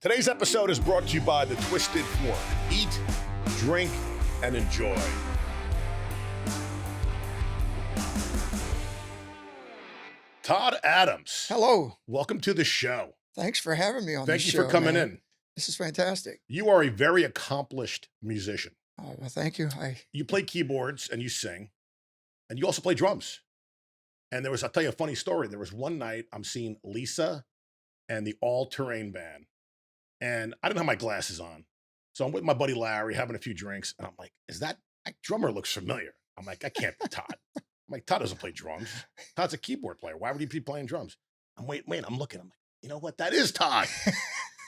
Today's episode is brought to you by the Twisted Fork. Eat, drink, and enjoy. Todd Adams. Hello. Welcome to the show. Thanks for having me on the show. Thank you for coming in. This is fantastic. You are a very accomplished musician. Oh, well, thank you. You play keyboards and you sing, and you also play drums. And I'll tell you a funny story. There was one night I'm seeing Lisa and the All Terrain Band, and I didn't have my glasses on. So I'm with my buddy Larry having a few drinks, and I'm like, that drummer looks familiar. I'm like, that can't be Todd. I'm like, Todd doesn't play drums. Todd's a keyboard player. Why would he be playing drums? I'm looking. I'm like, you know what? That is Todd.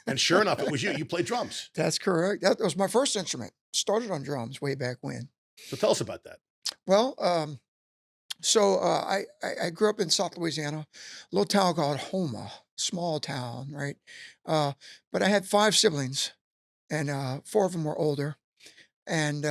And sure enough, it was you. You play drums. That's correct. That was my first instrument. Started on drums way back when. So tell us about that. Well, I grew up in South Louisiana, a little town called Houma, small town, right? But I had 5 siblings, and 4 of them were older, and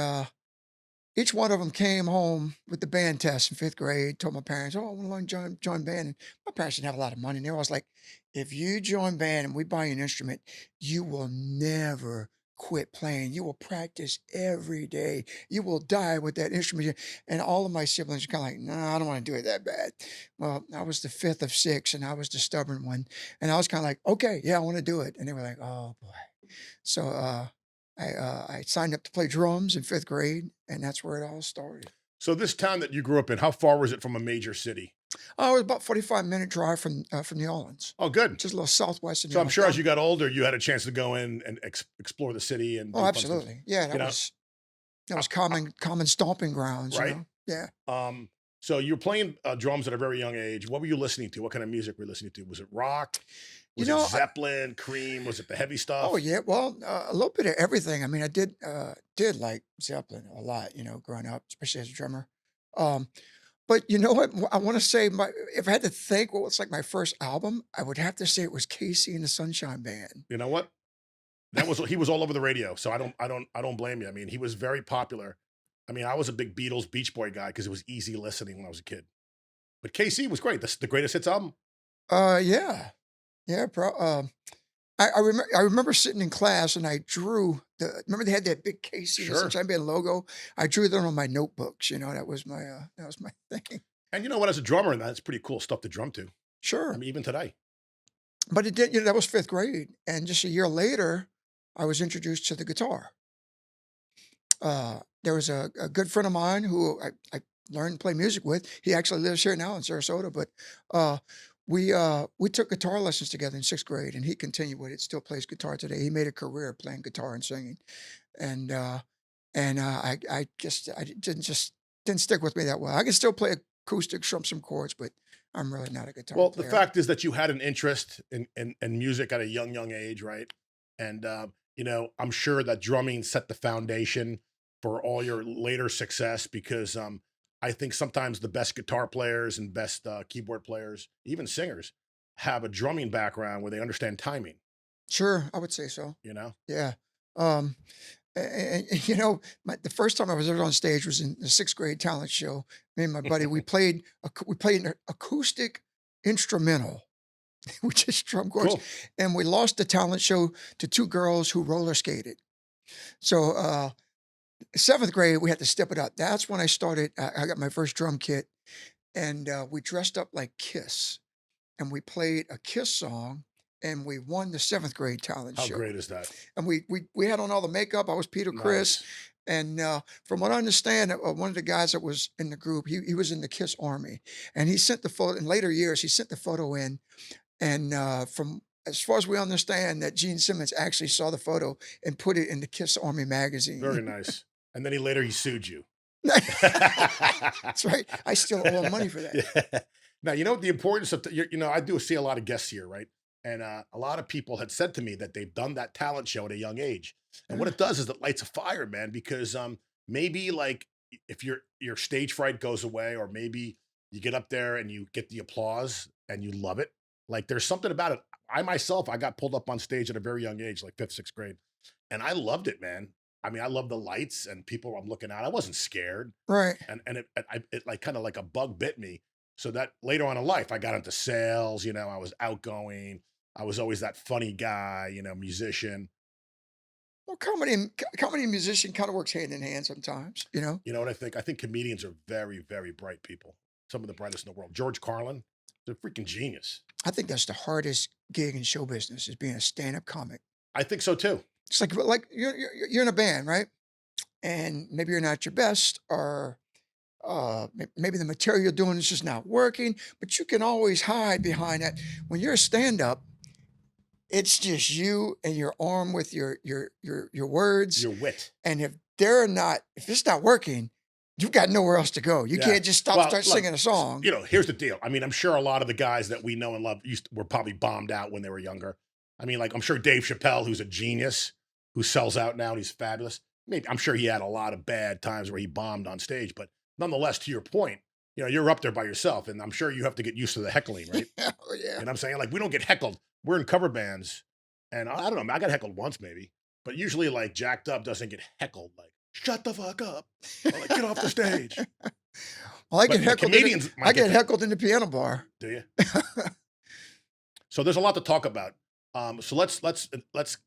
each one of them came home with the band test in 5th grade. Told my parents, "Oh, I want to join band." And my parents didn't have a lot of money, and they were always like, "If you join band and we buy you an instrument, you will never quit playing. You will practice every day. You will die with that instrument." And all of my siblings were kind of like, "No, I don't want to do it that bad." Well, I was the 5th of 6, and I was the stubborn one. And I was kind of like, "Okay, yeah, I want to do it." And they were like, "Oh boy." So I signed up to play drums in 5th grade, and that's where it all started. So this town that you grew up in, how far was it from a major city? Oh, it was about 45-minute drive from New Orleans, Oh, good. just a little southwest of New So I'm Orleans. sure as you got older, you had a chance to go in and explore the city and do Oh, fun stuff. absolutely. Yeah, You know, that was common stomping grounds, right? Yeah. So you're playing drums at a very young age. What were you listening to? What kind of music were you listening to? Was it rock? You Was know, it Zeppelin, Cream? Was it the heavy stuff? oh yeah, well, a little bit of everything. I mean, I did like Zeppelin a lot, growing up, especially as a drummer. Um, but you know what? I want to say if I had to think what was like my first album, I would have to say it was Casey and the Sunshine Band. You know what? He was all over the radio. So I don't blame you. I mean, he was very popular. I mean, I was a big Beatles, Beach Boy guy because it was easy listening when I was a kid. But KC was great. That's the greatest hits album. Yeah, yeah. I remember sitting in class and I drew remember they had that big Casey and the Sure. Sunshine Band logo. I drew that on my notebooks. That was my thing. And you know what? As a drummer, that's pretty cool stuff to drum to. I Sure. mean, even today. But it did, that was 5th grade. And just a year later, I was introduced to the guitar. There was a good friend of mine who I learned to play music with. He actually lives here now in Sarasota, but we took guitar lessons together in 6th grade, and he continued with it, still plays guitar today. He made a career playing guitar and singing. And I didn't stick with me that well. I can still play acoustic, strum some chords, but I'm really not a guitar Well, the player. fact is that you had an interest in music at a young age, right? And I'm sure that drumming set the foundation for all your later success because I think sometimes the best guitar players and best keyboard players, even singers, have a drumming background where they understand timing. Sure, I would say so. You know, Yeah. Um, the first time I was ever on stage was in the 6th grade talent show. Me and my buddy, we played an acoustic instrumental, which is drum chords, cool. and we lost the talent show to 2 girls who roller skated. So 7th grade, we had to step it up. That's when I started. I got my first drum kit, and we dressed up like Kiss, and we played a Kiss song, and we won the 7th grade talent How show. great is that? And we had on all the makeup. I was Peter Criss. Nice. And from what I understand, one of the guys that was in the group, he was in the Kiss Army. And he sent the photo, in later years, he sent the photo in. And from as far as we understand, that Gene Simmons actually saw the photo and put it in the Kiss Army magazine. Very nice. And then he sued you. That's right. I still owe him money for that. Yeah. Now, you know the importance of, I do see a lot of guests here, right? And a lot of people had said to me that they've done that talent show at a young age. And what it does is it lights a fire, man, because maybe like if your stage fright goes away, or maybe you get up there and you get the applause and you love it. Like there's something about it. I got pulled up on stage at a very young age, like 5th, 6th grade. And I loved it, man. I mean, I love the lights and people I'm looking at. I wasn't scared. Right. And it like kind of like a bug bit me. So that later on in life, I got into sales, I was outgoing. I was always that funny guy, musician. Well, comedy and musician kind of works hand in hand sometimes, you know? You know what I think? I think comedians are very, very bright people. Some of the brightest in the world. George Carlin, is a freaking genius. I think that's the hardest gig in show business is being a stand-up comic. I think so too. It's like you're in a band, right? And maybe you're not your best, or maybe the material you're doing is just not working, but you can always hide behind that. When you're a stand-up, it's just you and your arm with your words, Your wit. and if it's not working, you've got nowhere else to go. You Yeah. can't just stop Well, start look, singing a song. here's the deal. I mean, I'm sure a lot of the guys that we know and love were probably bombed out when they were younger. I mean, like I'm sure Dave Chappelle, who's a genius, who sells out now and he's fabulous. Maybe I'm sure he had a lot of bad times where he bombed on stage, but nonetheless, to your point, you're up there by yourself, and I'm sure you have to get used to the heckling, right? Oh yeah. And I'm saying, like, we don't get heckled. We're in cover bands, and I don't know. I got heckled once, maybe, but usually, like, Jacked Up doesn't get heckled. Like, shut the fuck up, or like, get off the stage. Well, I get But the heckled. comedians I might get get that. heckled in the piano bar. Do you? So there's a lot to talk about. So let's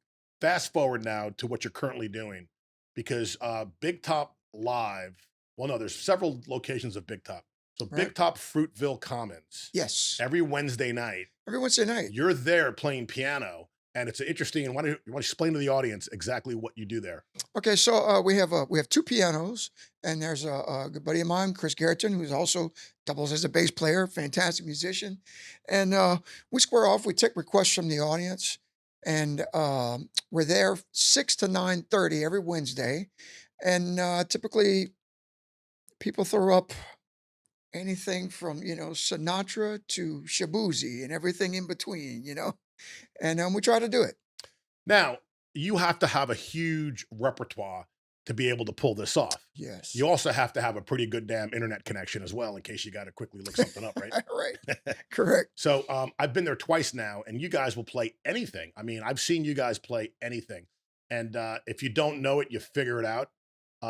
fast forward now to what you're currently doing, because Big Top Live. Well, no, there's several locations of Big Top. So Right. Big Top Fruitville Commons Yes. every Wednesday night. Every Wednesday night. You're there playing piano, and it's interesting. And why don't you explain to the audience exactly what you do there? Okay, so we have two pianos, and there's a good buddy of mine, Chris Garreton, who's also doubles as a bass player, fantastic musician, and we square off. We take requests from the audience, and we're there 6 to 9:30 every Wednesday, and typically people throw up anything from Sinatra to Shabuzi and everything in between, and we try to do it. Now, you have to have a huge repertoire to be able to pull this off. Yes. You also have to have a pretty good damn internet connection as well, in case you got to quickly look something up, right? Right. Correct. So I've been there twice now, and you guys will play anything. I mean, I've seen you guys play anything, and if you don't know it, you figure it out.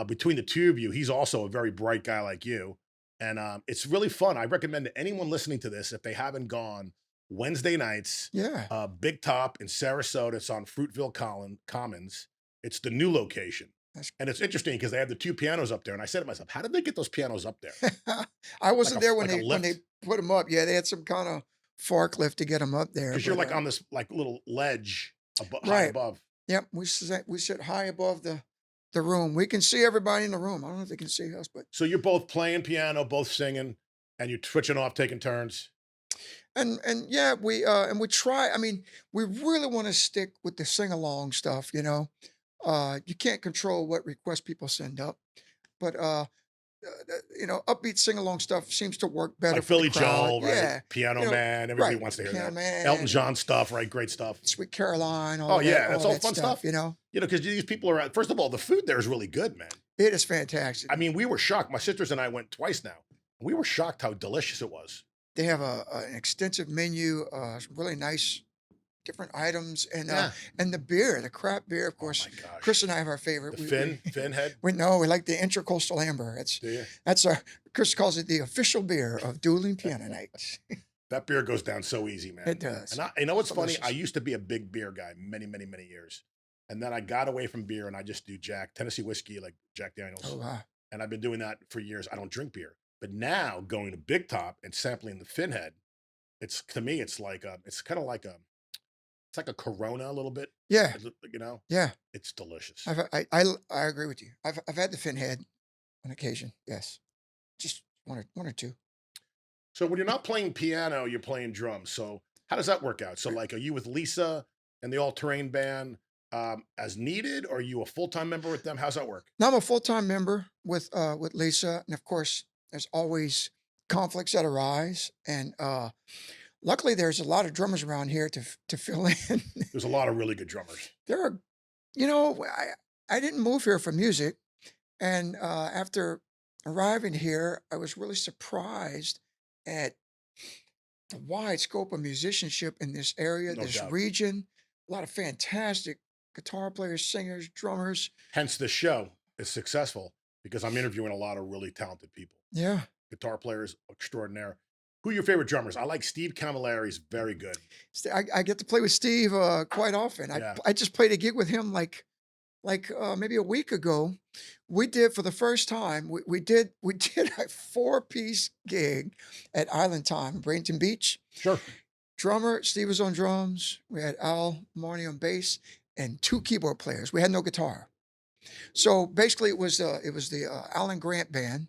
Between the two of you, he's also a very bright guy like you, and it's really fun. I recommend to anyone listening to this, if they haven't gone, Wednesday nights, Yeah. Big Top in Sarasota. It's on Fruitville Commons. It's the new location. That's And it's interesting because they have the two pianos up there. And I said to myself, how did they get those pianos up there? I Like wasn't there when like a they lift? put them up. Yeah, they had some kind of forklift to get them up there. Because you're But like on this like little ledge high right, above. yep, we sit high above the room. We can see everybody in the room. I don't know if they can see us, but So you're both playing piano, both singing, and you're switching off, taking turns. and yeah, we try. I mean, we really want to stick with the sing along stuff. You can't control what requests people send up, but upbeat sing along stuff seems to work better Like for the Billy crowd. Joel, right? Yeah, Piano you know, Man. Everybody right. wants to hear Piano that. Elton Man, John stuff, right? Great stuff. Sweet Caroline, Oh, yeah. all That's all that fun stuff. stuff. Because these people are, first of all, the food there is really good, man. It is fantastic. I mean, we were shocked. My sisters and I went twice now. We were shocked how delicious it was. They have an extensive menu, some really nice different items, Yeah. and the beer, the craft beer, of Oh course. my gosh. Chris and I have our favorite. The Finn head. We know we like the Intracoastal Amber. Do you? That's our Chris calls it the official beer of dueling piano nights. That beer goes down so easy, man. It does. And you know what's funny? I Delicious. used to be a big beer guy many, many, many years. And then I got away from beer and I just do Tennessee whiskey, like Jack Daniels. Oh wow. And I've been doing that for years. I don't drink beer. But now going to Big Top and sampling the Finn head, to me, it's like it's kind of like it's like a Corona a little bit. Yeah, yeah. It's delicious. I agree with you. I've had the fin head on occasion. Yes, just one or two. So when you're not playing piano, you're playing drums. So how does that work out? So like, are you with Lisa and the All Terrain Band as needed, or are you a full time member with them? How's that work? Now I'm a full time member with Lisa, and of course, there's always conflicts that arise, and luckily there's a lot of drummers around here to fill in. There's a lot of really good drummers. There are, I didn't move here for music, and after arriving here, I was really surprised at the wide scope of musicianship in this area, No this doubt. region. A lot of fantastic guitar players, singers, drummers. Hence, the show is successful because I'm interviewing a lot of really talented people, Yeah. guitar players extraordinaire. Who are your favorite drummers? I like Steve Camilleri's very good. I get to play with Steve, quite often. Yeah. I just played a gig with him, maybe a week ago. We did for the first time, we did a four-piece gig at Island Time, Bradenton Beach. Sure. Drummer, Steve was on drums, we had Al Marney on bass, and 2 keyboard players. We had no guitar. So, basically, it was the, Alan Grant Band,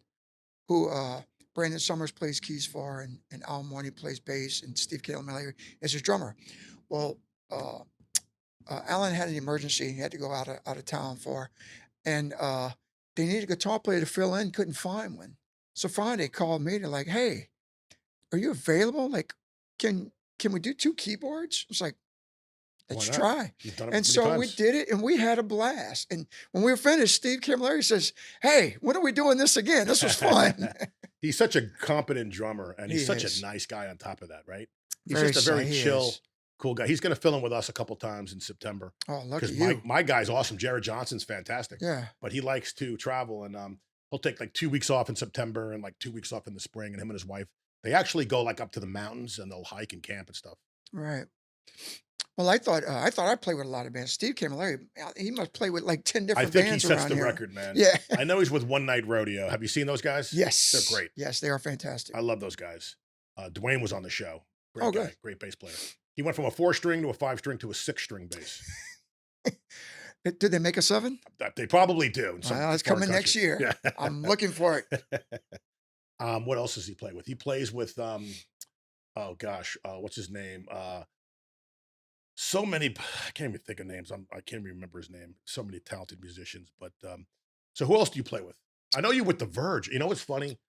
who, Brandon Summers plays keys for, and Al Marney plays bass, and Steve Camilleri is his drummer. Well, uh Alan had an emergency he had to go out of town for, and they needed a guitar player to fill in, couldn't find one. So finally they called me. They're like, "Hey, are you available? Like, can we do 2 keyboards?" I was like, Why "Let's not? try." You've done it And many so we times. did it, and we had a blast. And when we were finished, Steve Camilleri says, "Hey, when are we doing this again? This was fun." He's such a competent drummer, and He he's such a is nice guy on top of that, right? He's very just a shy. very He chill, is. cool guy. He's gonna fill in with us a couple times in September Oh, lucky because my you. my guy's awesome. Jared Johnson's fantastic, Yeah. but he likes to travel, and he'll take like 2 weeks off in September and like 2 weeks off in the spring. And him and his wife, they actually go like up to the mountains and they'll hike and camp and stuff. Right. Well, I thought I played with a lot of bands. Steve Camilleri, he must play with like 10 I different think he bands sets around the here. record, man. Yeah. I know he's with One Night Rodeo. Have you seen those guys? They're Yes. great. Yes, they are fantastic. I love those guys. Dwayne was on the show. Oh, Great good. guy, great bass player. He went from a 4-string to a 5-string to a 6-string bass. Did they make a 7? They probably do in some Well, it's foreign coming next countries. year. Yeah. I'm looking for it. What else does he play with? He plays with oh gosh, what's his name? So many, I can't even think of names. I can't even remember his name. So many talented musicians. But so who else do you play with? I know you with The Verge. You know what's funny?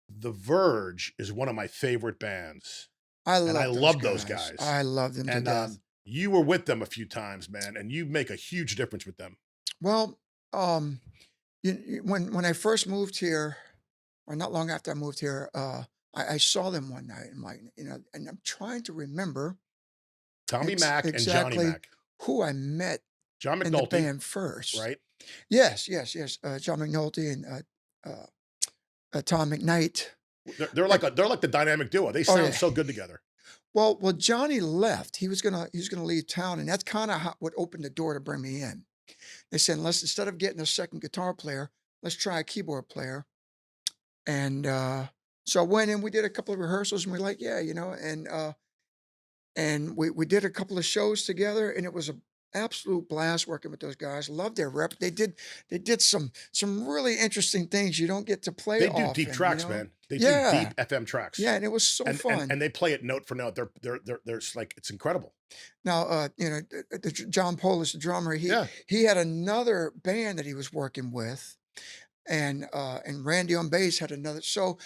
The Verge is one of my favorite bands, I and I love those love those guys. guys. I love them to And death. you were with them a few times, man, and you make a huge difference with them. Well, um, when I first moved here, or not long after I moved here, I saw them one night. And and I'm trying to remember Tommy Mack and Johnny exactly Mack. who I met John in the McNulty, band first. right? Yes, yes, yes. John McNulty and uh, Tom McKnight. They're Uh, like they're like the dynamic duo. They oh sound yeah. so good together. Well, Johnny left. He was gonna leave town, and that's kind of what opened the door to bring me in. They said, let's instead of getting a second guitar player, let's try a keyboard player. And so I went in. We did a couple of rehearsals, and we're like, yeah, and we did a couple of shows together, and it was a absolute blast working with those guys. Loved their rep. They did some really interesting things you don't get to play They do deep often, tracks, man. They do Yeah, deep FM tracks, yeah, and it was so and and fun. and they play it note for note. They're it's like it's incredible. Now, John Polish, the drummer, Yeah, he had another band that he was working with, and Randy on bass had another. So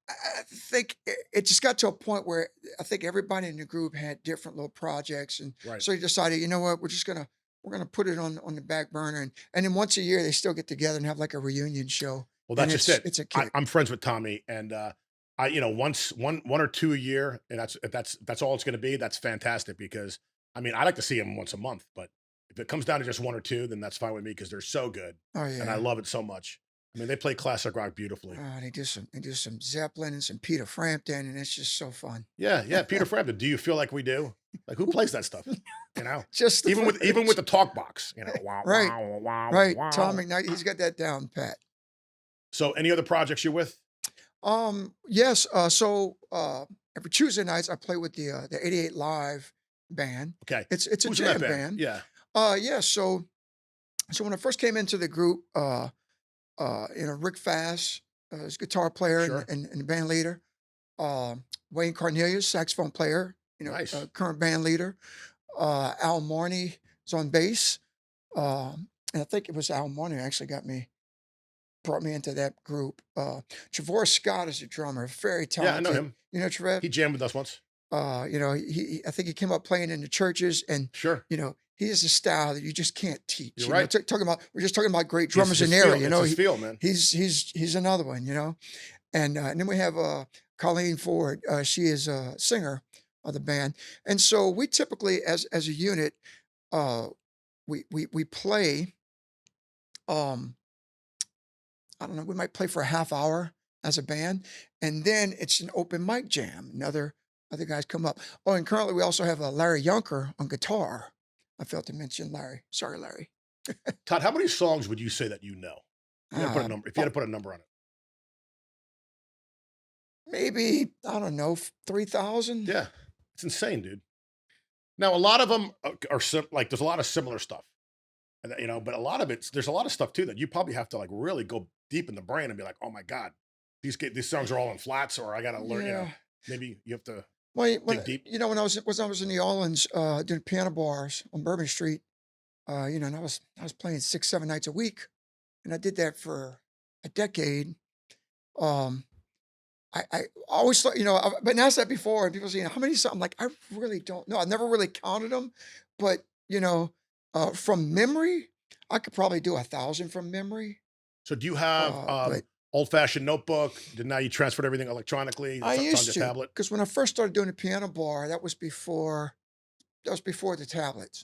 I think it just got to a point where I think everybody in the group had different little projects, and right. so he decided, you know what, we're gonna put it on the back burner, and then once a year they still get together and have like a reunion show, Well, and that's just it. it's a kick. I'm friends with Tommy, and I once one or two a year, and that's all it's going to be. That's fantastic because I mean I like to see him once a month, but if it comes down to just one or two, then that's fine with me because they're so good, Oh and I yeah. love it so much. I mean, they play classic rock beautifully. They do some Zeppelin and some Peter Frampton, and it's just so fun. Yeah, yeah. Peter Frampton. Do you feel like we do? Like who plays that stuff? You know, Just the even with Verge. the talk box. Wow, Right, wow, wow, right. Tom wow. McKnight, he's got that down pat. So, any other projects you're with? Yes. Every Tuesday nights I play with the 88 Live band. Okay, It's a who's in that jam band? band. Yeah, Yeah. So when I first came into the group, Rick Fass, is guitar player sure, and the band leader. Wayne Cornelius, saxophone player. nice. Current band leader. Al Marney is on bass. And I think it was Al Marney who actually brought me into that group. Trevor Scott is a drummer, very Yeah, I know talented. him. You know Trev? He jammed with us once. I think he came up playing in the churches, and Sure, he has a style that you just can't teach. you're right. We're just talking about great His drummers in his the feel. area. It's his feel, man. He's another one. And then we have Colleen Ford. She is a singer of the band, and so we typically, as a unit, uh, we play. Um, I don't know. We might play for a half hour, as a band, and then it's an open mic jam, and other guys come up. Oh, and currently we also have, Larry Yunker on guitar. I failed to mention Larry. Sorry, Larry. Todd, how many songs would you say that you know? You had to put a number. If you had About to put a number on it, maybe, I don't know, 3,000? yeah, it's insane, dude. Now a lot of them are like there's a lot of similar stuff, and but a lot of there's a lot of stuff too that you probably have to like really go deep in the brain and be like, oh my god, these songs are all in flats, or I got to learn. Yeah. Maybe you have to Well, dig deep. when I was in New Orleans, doing piano bars on Bourbon Street, and I was playing 6, 7 nights a week, and I did that for a decade. Um, I always thought, I've been asked that before, and people say, "How many?" I'm like, I really don't know. I never really counted them, but from memory, I could probably do 1,000 from memory. So do you have But old fashioned notebook? Did now you transferred everything electronically? I It's on used your to, tablet. because when I first started doing the piano bar, that was before the tablets,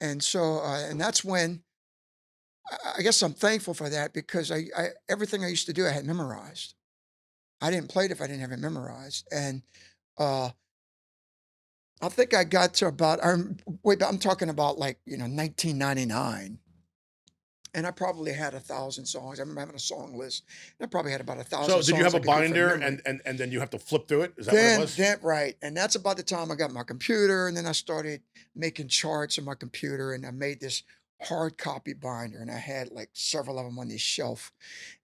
and so and that's when I guess I'm thankful for that because I everything I used to do I had memorized. I didn't play it if I didn't have it memorized, and uh, I think I got to about wait, I'm talking about, like, 1999, and I probably had 1,000 songs. I remember having a song list, and I probably had about 1,000 So did you have songs a I could do from binder memory. and then you have to flip through it? Is that what it Then was? then right, and that's about the time I got my computer, and then I started making charts on my computer, and I made this hard copy binder, and I had, like, several of them on this shelf,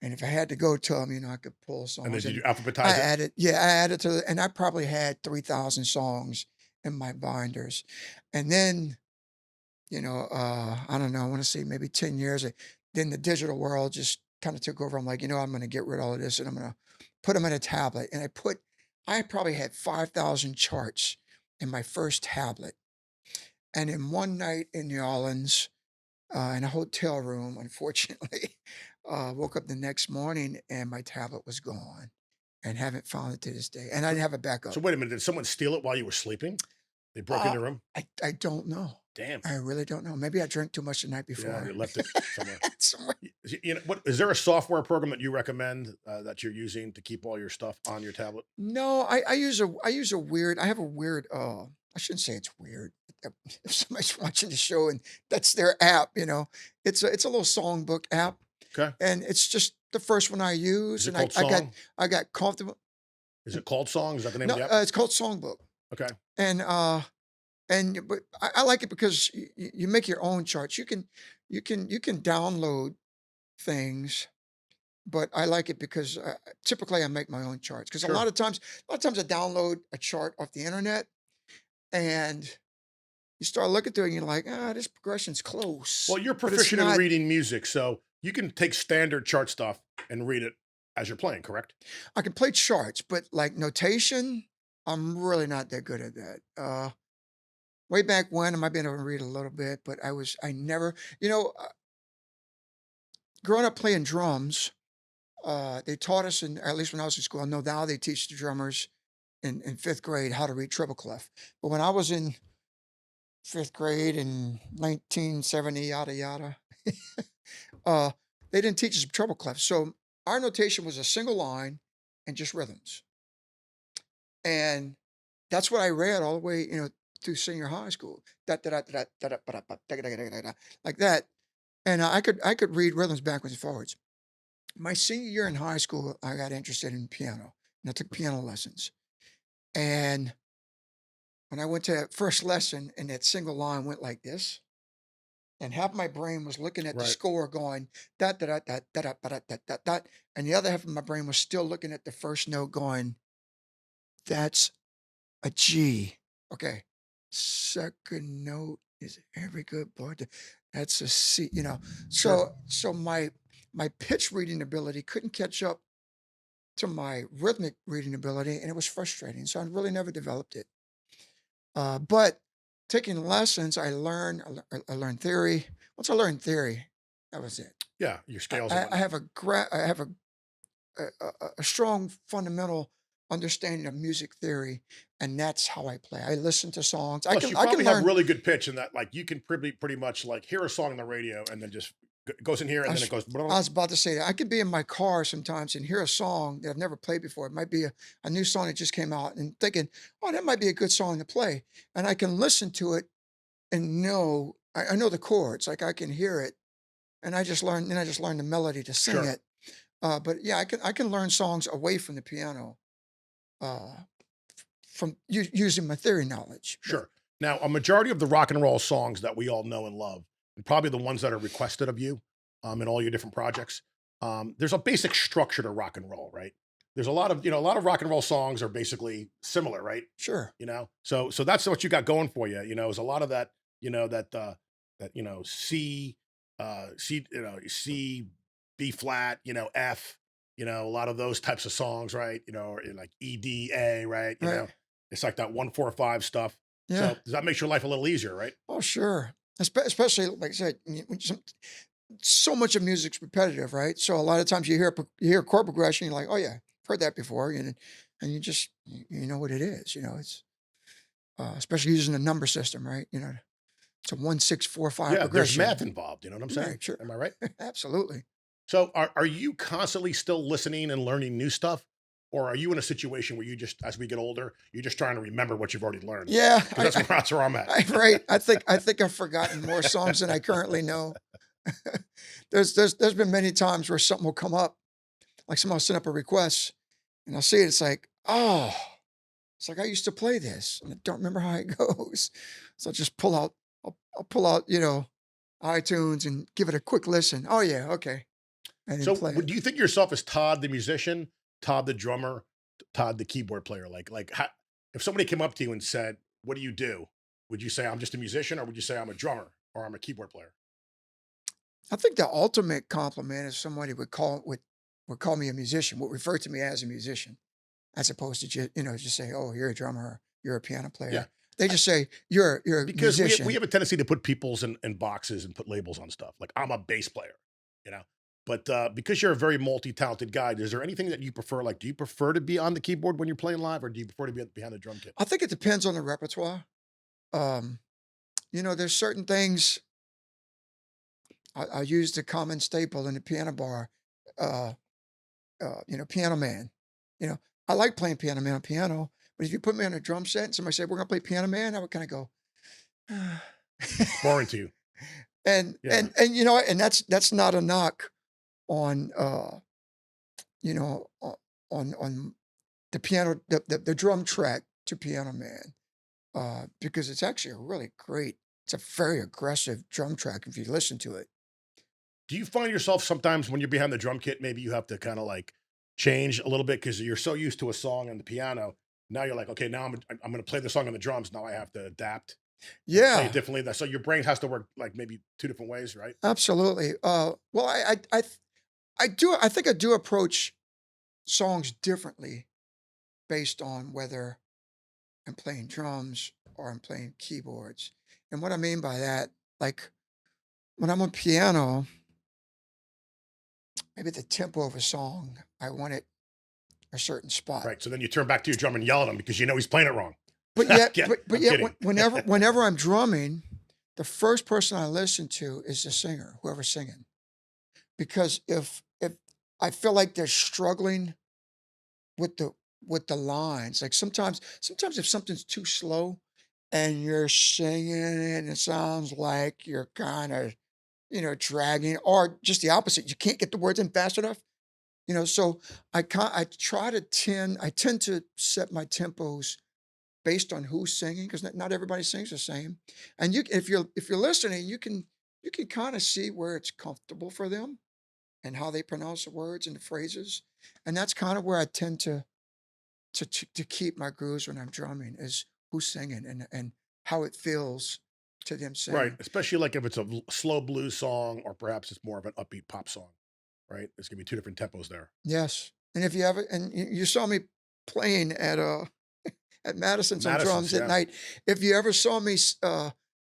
and if I had to go to them, I could pull And then songs, did you and alphabetize it? I added to and I probably had 3,000 songs in my binders, and then, I don't know, I wanna say maybe 10 years, then the digital world just kinda took over. I'm like, I'm gonna get rid of all of this, and I'm gonna put them in a tablet, and I probably had 5,000 charts in my first tablet, and in one night in New Orleans, in a hotel room, unfortunately, woke up the next morning and my tablet was gone, and haven't found it to this day, and I So, didn't have a backup. so wait a minute. Did someone steal it while you were sleeping? They broke Uh, into your room? I don't know. Damn. I really don't know. Maybe I drank too much the night Yeah, you before. left it somewhere. Somewhere. What is there a software program that you recommend that you're using to keep all your stuff on your tablet? No, I have a weird, I shouldn't say it's weird. If somebody's watching the show and that's their app, it's a little songbook app, Okay. and it's just the first one I Is use, it and called I got Song? I got comfortable. Is it called Song? Is that the name No, of the app? it's called Songbook, Okay. and but I like it because you make your own charts. You can download things, but I like it because typically I make my own charts because a Sure. lot of times I download a chart off the internet, and you start looking through it and you're like, this progression's close, Well, you're but it's proficient in not. reading music, so you can take standard chart stuff and read it as you're playing, correct? I can play charts, but like notation, I'm really not that good at that. Way back when, I might be able to read a little bit, but I never, growing up playing drums, they taught us, at least when I was in school, I know now they teach the drummers in fifth grade how to read treble clef. But when I was in fifth grade in 1970, yada yada, uh, they didn't teach us treble clef. So our notation was a single line and just rhythms. And that's what I read all the way, through senior high school. Da, da, da, da, da, da, ba, da, ba, da, da, da, da, da, da, like that. And I could read rhythms backwards and forwards. My senior year in high school, I got interested in piano, and I took piano lessons. And when I went to that first lesson, and that single line went like this, and half my brain was looking at the Right. score, going da da da da da da da da da da, and the other half of my brain was still looking at the first note, going, "That's a G." Okay, second note is every good boy. That's a C. Sure. So my pitch reading ability couldn't catch up to my rhythmic reading ability, and it was frustrating. So I really never developed it. But taking lessons, I learned theory. Once I learned theory, that was it. Yeah, your I, scales and I I whatnot. have I have a strong fundamental understanding of music theory, and that's how I play. I listen to songs. I Plus, can you I can probably have learn. really good pitch in that, like you can pretty much like hear a song on the radio and then just Goes in here I and then was, it goes. I was about to say that I could be in my car sometimes and hear a song that I've never played before. It might be a new song that just came out and thinking, oh, that might be a good song to play. And I can listen to it and know I know the chords, like I can hear it, and I just learn the melody to sing Sure, it. But yeah, I can learn songs away from the piano uh, from using my theory knowledge. But sure. Now, a majority of the rock and roll songs that we all know and love, and probably the ones that are requested of you, in all your different projects, there's a basic structure to rock and roll, right? There's a lot of a lot of rock and roll songs are basically similar, right? sure, So that's what you got going for you. Is a lot of that, that C, B flat, F, a lot of those types of songs, right? Or like EDA, right? right, It's like that 1 4 5 stuff. yeah, So does that make your life a little easier, right? oh sure. Especially like I said, when so much of music's repetitive, right? So a lot of times you hear chord progression, you're like, oh yeah, I've heard that before, and you just you know what it is. It's especially using the number system, right? It's a 1 6 4 5 Yeah, there's math progression. involved. You know what I'm saying? Right, sure, Am I right? absolutely. So are you constantly still listening and learning new stuff? Or are you in a situation where you just, as we get older, you're just trying to remember what you've already learned? Yeah, Because that's where I'm at. right. I think I've forgotten more songs than I currently know. There's been many times where something will come up, like someone will send up a request, and I'll see it. It's like, oh, it's like I used to play this, and I don't remember how it goes. So I'll just I'll pull out, iTunes and give it a quick listen. Oh yeah, okay, and then So play do it. you think of yourself as Todd the musician, Todd the drummer, Todd the keyboard player? If somebody came up to you and said, "What do you do?" Would you say I'm just a musician, or would you say I'm a drummer or I'm a keyboard player? I think the ultimate compliment is somebody would call me a musician, would refer to me as a musician, as opposed to just say, "Oh, you're a drummer, or you're a piano Yeah. player." They just say, "You're a Because we musician." have a tendency to put people's in boxes and put labels on stuff. Like I'm a bass player, you know. But because you're a very multi-talented guy, is there anything that you prefer? Like, do you prefer to be on the keyboard when you're playing live, or do you prefer to be behind the drum kit? I think it depends on the repertoire. Um, there's certain things I use the common staple in the piano bar, uh, Piano Man. You know, I like playing Piano Man on piano, but if you put me on a drum set and somebody said, "We're gonna play Piano Man," I would kinda go, It's boring to you. and Yeah. and you know what, and that's not a knock on, you know, o on the piano the drum track to Piano Man, because it's actually a really great it's a very aggressive drum track if you listen to it. Do you find yourself sometimes when you're behind the drum kit, maybe you have to kind of like change a little bit because you're so used to a song on the piano. Now you're like, okay, now I'm going to play the song on the drums. Now I have to adapt and play it Yeah, differently. So your brain has to work like maybe two different ways, right? absolutely. Well, I think I do approach songs differently based on whether I'm playing drums or I'm playing keyboards. And what I mean by that, like when I'm on piano, maybe the tempo of a song, I want it a certain spot. Right. So then you turn back to your drum and yell at him because you know he's playing it wrong. But yet, Yeah, but I'm yet, kidding. whenever I'm drumming, the first person I listen to is the singer, whoever's singing, because if I feel like they're struggling with the lines, like sometimes if something's too slow and you're singing and it sounds like you're kind of dragging, or just the opposite, you can't get the words in fast enough. So I tend to set my tempos based on who's singing, because not everybody sings the same. And if you're listening, you can kind of see where it's comfortable for them and how they pronounce the words and the phrases. And that's kind of where I tend to keep my grooves when I'm drumming, is who's singing and how it feels to them Right. singing. Especially like if it's a slow blues song or perhaps it's more of an upbeat pop song, right? There's going to be two different tempos there. Yes. And if you ever and you saw me playing at Madison's on Madison's, drums at yeah. night. If you ever saw me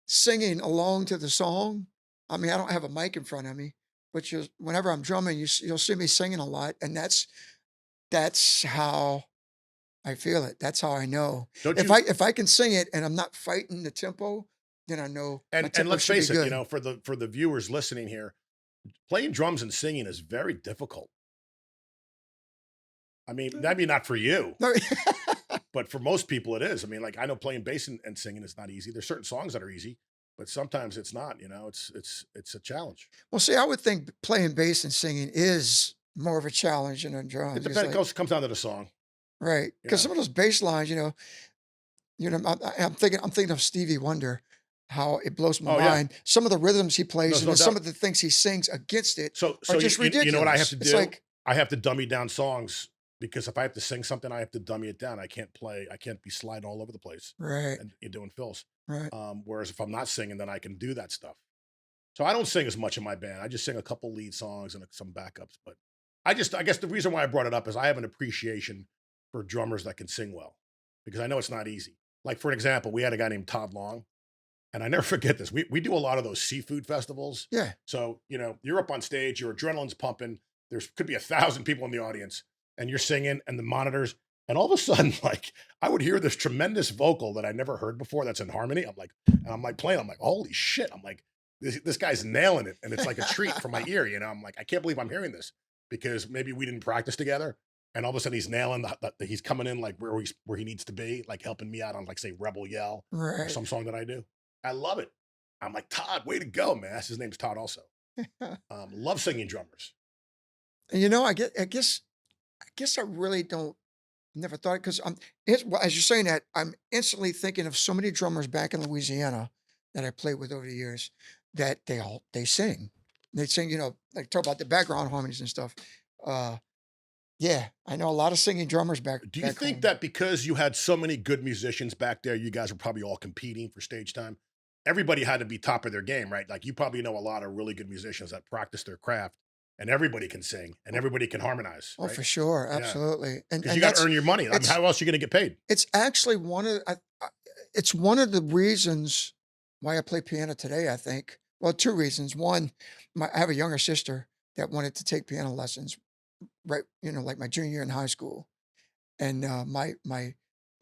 singing along to the song, I mean, I don't have a mic in front of me, but whenever I'm drumming, you'll see me singing a lot, and that's how I feel it. That's how I know. Don't If you? I can sing it and I'm not fighting the tempo, then I know my And tempo let's should be face it, good. for the viewers listening here, Playing drums and singing is very difficult. I mean, maybe not for you, No. but for most people it is. I mean, like I know playing bass and singing is not easy. There's certain songs that are easy, but sometimes it's not. You know, it's a challenge. Well, see, I would think playing bass and singing is more of a challenge than It drums. It's depends. It like comes down to the song. right, You because know. some of those bass lines, I'm thinking of Stevie Wonder, how it blows my Oh yeah, mind. Some of the rhythms he plays there's and no then some doubt. of the things he sings against it So are so just you know what I have ridiculous. to It's do? like I have to dummy down songs because if I have to sing something, I have to dummy it down. I can't play. I can't be sliding all over the place right, and you're doing fills. right. Whereas if I'm not singing, then I can do that stuff. So I don't sing as much in my band. I just sing a couple lead songs and some backups. But I guess the reason why I brought it up is I have an appreciation for drummers that can sing well because I know it's not easy. Like for an example, we had a guy named Todd Long, and I never forget this. We do a lot of those seafood festivals. Yeah, So you're up on stage, your adrenaline's pumping. There's could be 1,000 people in the audience, and you're singing, and the monitors. And all of a sudden, like I would hear this tremendous vocal that I never heard before that's in harmony. And I'm like playing. I'm like, holy shit! I'm like, this guy's nailing it, and it's like a treat for my ear. You know, I'm like, I can't believe I'm hearing this because maybe we didn't practice together, and all of a sudden he's nailing he's coming in like where he needs to be, like helping me out on like say Rebel Yell or right. some song that I do. I love it. I'm like Todd, way to go, man. His name's Todd also. Love singing drummers. And I guess I really don't never thought because well, as you're saying that, I'm instantly thinking of so many drummers back in Louisiana that I played with over the years that they sing. They sing, like talk about the background harmonies and stuff. Uh, yeah, I know a lot of singing drummers back Do you back think home. that because you had so many good musicians back there, you guys were probably all competing for stage time? Everybody had to be top of their game, right? Like you probably know a lot of really good musicians that practice their craft and everybody can sing and everybody can harmonize, Oh, right? for sure, Yeah. absolutely, and Because you and got to that's earn your money. I mean, it's how else are you going to get paid? it's actually it's one of the reasons why I play piano today. I think. Well, two reasons. One, I have a younger sister that wanted to take piano lessons right, like my junior year in high school, and my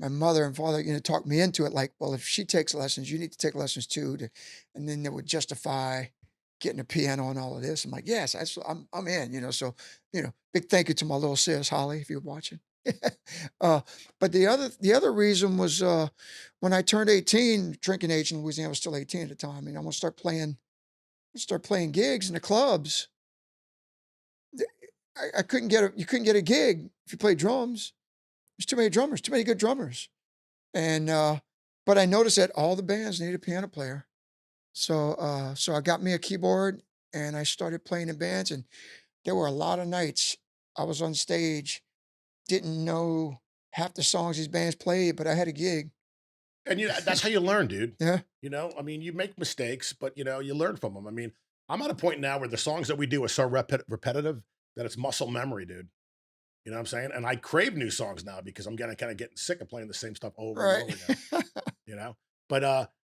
mother and father, talked me into it. Like, well, if she takes lessons, you need to take lessons too, and then they would justify getting a piano and all of this. I'm like, yes, I'm in. So big thank you to my little sis Holly if you're watching. uh, but the other reason was when I turned 18, drinking age in Louisiana, I was still 18 at the time, and I want to start playing gigs in the clubs. th- I couldn't you couldn't get a gig if you played drums. There's too many drummers, too many good drummers. And but I noticed that all the bands need a piano player. So I got me a keyboard and I started playing in bands, and there were a lot of nights I was on stage, didn't know half the songs these bands played, but I had a gig. And that's how you learn, dude. Yeah. I mean, you make mistakes, but you learn from them. I mean, I'm at a point now where the songs that we do are so repetitive that it's muscle memory, dude. You know what I'm saying? And I crave new songs now because I'm gonna kind of getting sick of playing the same stuff over and Right. over again. You know, but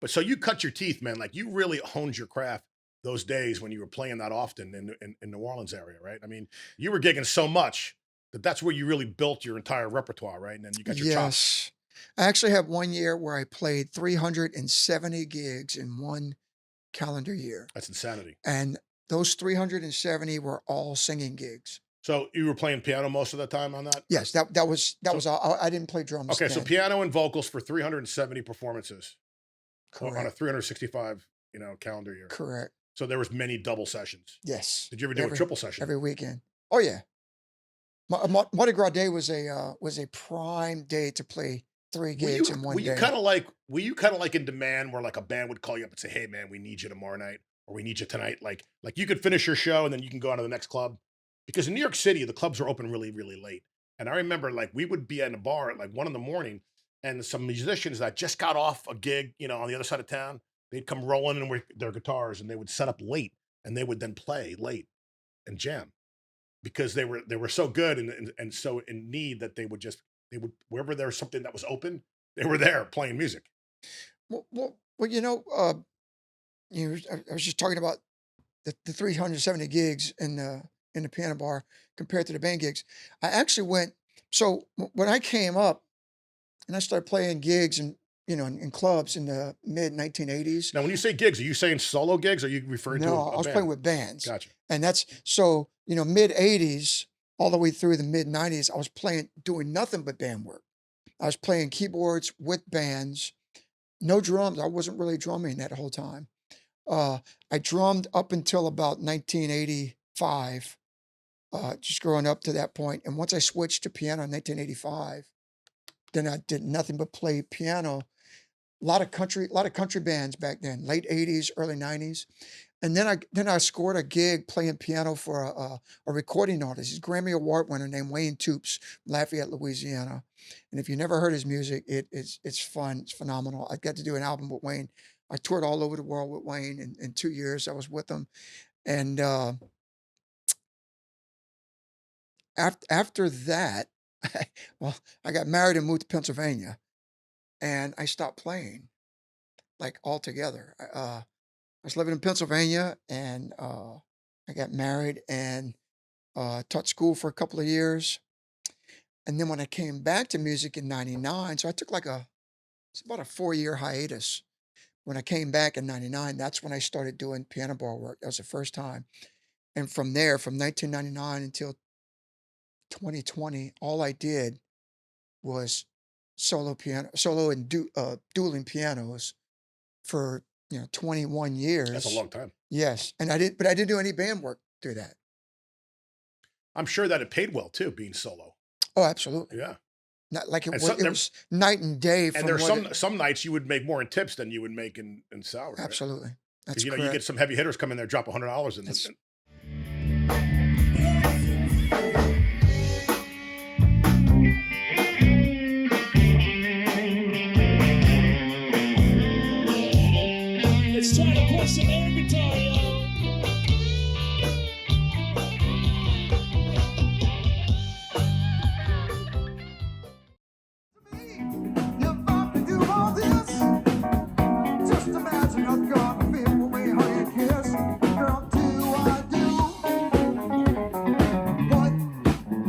so you cut your teeth, man. Like you really honed your craft those days when you were playing that often in New Orleans area, right? I mean, you were gigging so much that that's where you really built your entire repertoire, right? And then you got your chops. Yes. I actually have one year where I played 370 gigs in one calendar year. That's insanity. And those 370 were all singing gigs. So you were playing piano most of the time on that? Yes, that was So all. I didn't play drums okay, so then. piano and vocals for 370 performances on a Correct. 365, calendar year. Correct. So there was many double sessions. Yes. Did you ever do a Every triple session? every weekend. Oh yeah. Mardi Gras Day was a prime day to play three Were gigs you in were one you day. kind of like were you kind of like in demand where like a band would call you up and say, "Hey man, we need you tomorrow night or we need you tonight." Like you could finish your show and then you can go on to the next club. Because in New York City, the clubs are open really really late. And I remember like we would be at a bar at like 1 in the morning and some musicians that just got off a gig, on the other side of town, they'd come rolling in with their guitars and they would set up late and they would then play late and jam because they were so good and so in need that they would wherever there was something that was open, they were there playing music. Well, I was just talking about the 370 gigs in the piano bar compared to the band gigs. I actually went. So when I came up and I started playing gigs and in clubs in the mid 1980s. Now, when you say gigs, are you saying solo gigs, or are you referring to No, a I was playing band? with bands, Gotcha. and that's so, mid 80s all the way through the mid 90s, I was playing doing nothing but band work. I was playing keyboards with bands, no drums. I wasn't really drumming that whole time. Uh, I drummed up until about 1985, just growing up to that point. And once I switched to piano in 1985, then I did nothing but play piano. A lot of country bands back then, late 80s, early 90s. And then I scored a gig playing piano for a recording artist. He's a Grammy Award winner named Wayne Toops, Lafayette, Louisiana. And if you never heard his music, it's fun. It's phenomenal. I got to do an album with Wayne. I toured all over the world with Wayne in 2 years. I was with him. And after that, well, I got married and moved to Pennsylvania, and I stopped playing like altogether. I was living in Pennsylvania, and I got married and taught school for a couple of years. And then when I came back to music in '99, so I took it's about a 4 year hiatus. When I came back in '99, that's when I started doing piano bar work. That was the first time. And from there, from 1999 until 2020, all I did was solo and dueling pianos for 21 That's a years. long time. Yes, and but I didn't do any band work through that. I'm sure that it paid well too, being solo. Oh, absolutely. Yeah. Not like And it was night and day and from there's what it. some nights you would make more in tips than you would make in salary, right? Absolutely. Because That's you get correct. some heavy hitters come in there, drop $100, and That's Let's try to play some air guitar, y'all. You thought to do all this? Just imagine I've got to feel the way how you kiss. Girl, do I do what you do? What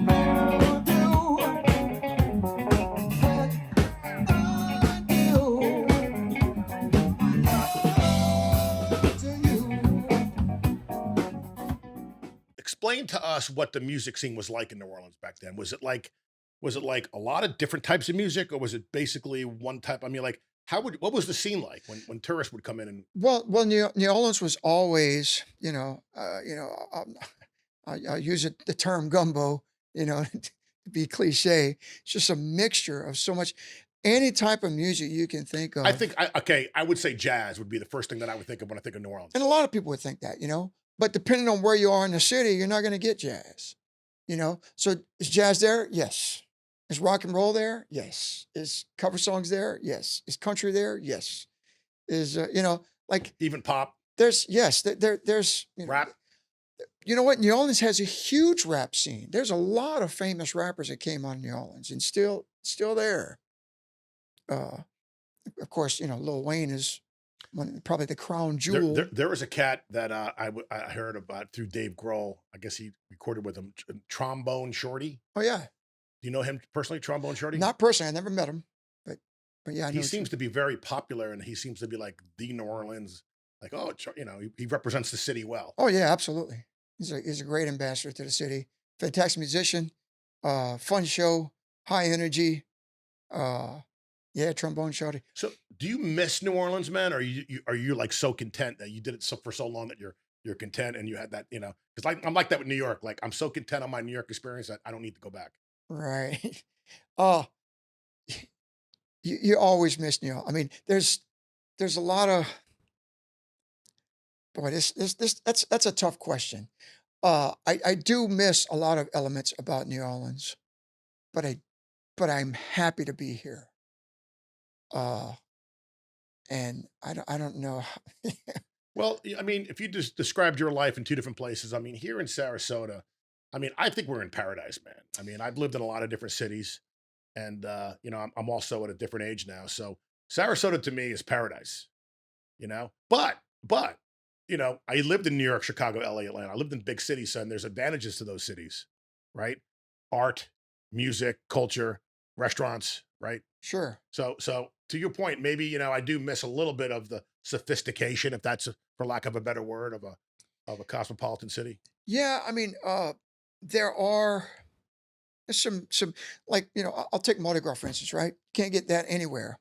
I do to you. explain to us what the music scene was like in New Orleans back then. Was it like a lot of different types of music, or was it basically one type? I mean, like, what was the scene like when tourists would come in and well, New Orleans was always, I use the term gumbo, to be cliche. It's just a mixture of so much, any type of music you can think I of. think I would say jazz would be the first thing that I would think of when I think of New And a Orleans. lot of people would think that. But depending on where you are in the city, you're not going to get jazz. So is jazz there? Yes. Is rock and roll there? Yes. Is cover songs there? Yes. Is country there? Yes. Is like Even pop, yes, there's rap. you know what? New Orleans has a huge rap scene. There's a lot of famous rappers that came out of New Orleans and still there. Uh, of course, Lil Wayne is probably the crown There, jewel. there, there was a cat that I heard about through Dave Grohl. I guess he recorded with him, Trombone Shorty. Oh yeah, Do you know him personally, Trombone Shorty? not personally. I never met him, but yeah, I He know. seems to be very popular, and he seems to be like the New Orleans, like, oh, he represents the city well. Oh yeah, absolutely. He's a great ambassador to the city. Fantastic musician, fun show, high energy. Uh, yeah, trombone shorty. So, do you miss New Orleans, man? Or are you like so content that you did it for so long that you're content and you had that, because like I'm like that with New York. Like, I'm so content on my New York experience that I don't need to go back. Right. Oh, you always miss New York. I mean, there's a lot of boy. That's a tough question. I do miss a lot of elements about New Orleans, but I'm happy to be here. Uh, and I don't know. Well, I mean, if you just described your life in two different places, I mean, here in Sarasota, I mean, I think we're in paradise, man. I mean, I've lived in a lot of different cities, and I'm also at a different age now. So Sarasota to me is paradise, But I lived in New York, Chicago, LA, Atlanta. I lived in big cities, son. There's advantages to those cities, right? Art, music, culture, restaurants, right? Sure. So to your point, maybe I do miss a little bit of the sophistication, if that's for lack of a better word, of a cosmopolitan city. Yeah, I mean, there are some like I'll take Mardi Gras for instance, right? Can't get that anywhere,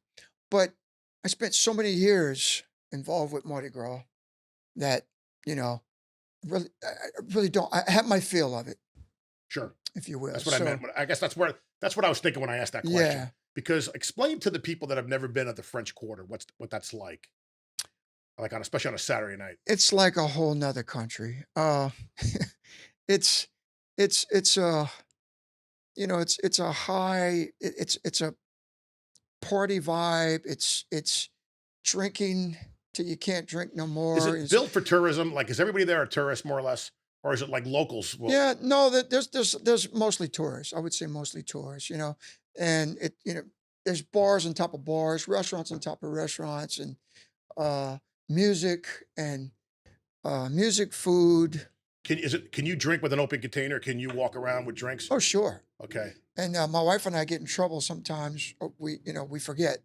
but I spent so many years involved with Mardi Gras that you know really I really don't. I have my feel of it, Sure. if you will. That's what I meant. So I guess that's what I was thinking when I asked that question. yeah, Because explain to the people that have never been at the French Quarter what that's like on especially on a Saturday night. it's like a whole nother country. It's it's it's a high. It's a party vibe. It's drinking till you can't drink no Is more. it Is built for tourism? Like, is everybody there a tourist more or less, or is it like locals? Well, Yeah, no, there's mostly tourists. I would say mostly tourists, and there's bars on top of bars, restaurants on top of restaurants, and uh, music and music, food. can you drink with an open container? Can you walk around with drinks? Oh, sure. Okay. And my wife and I get in trouble sometimes. We forget.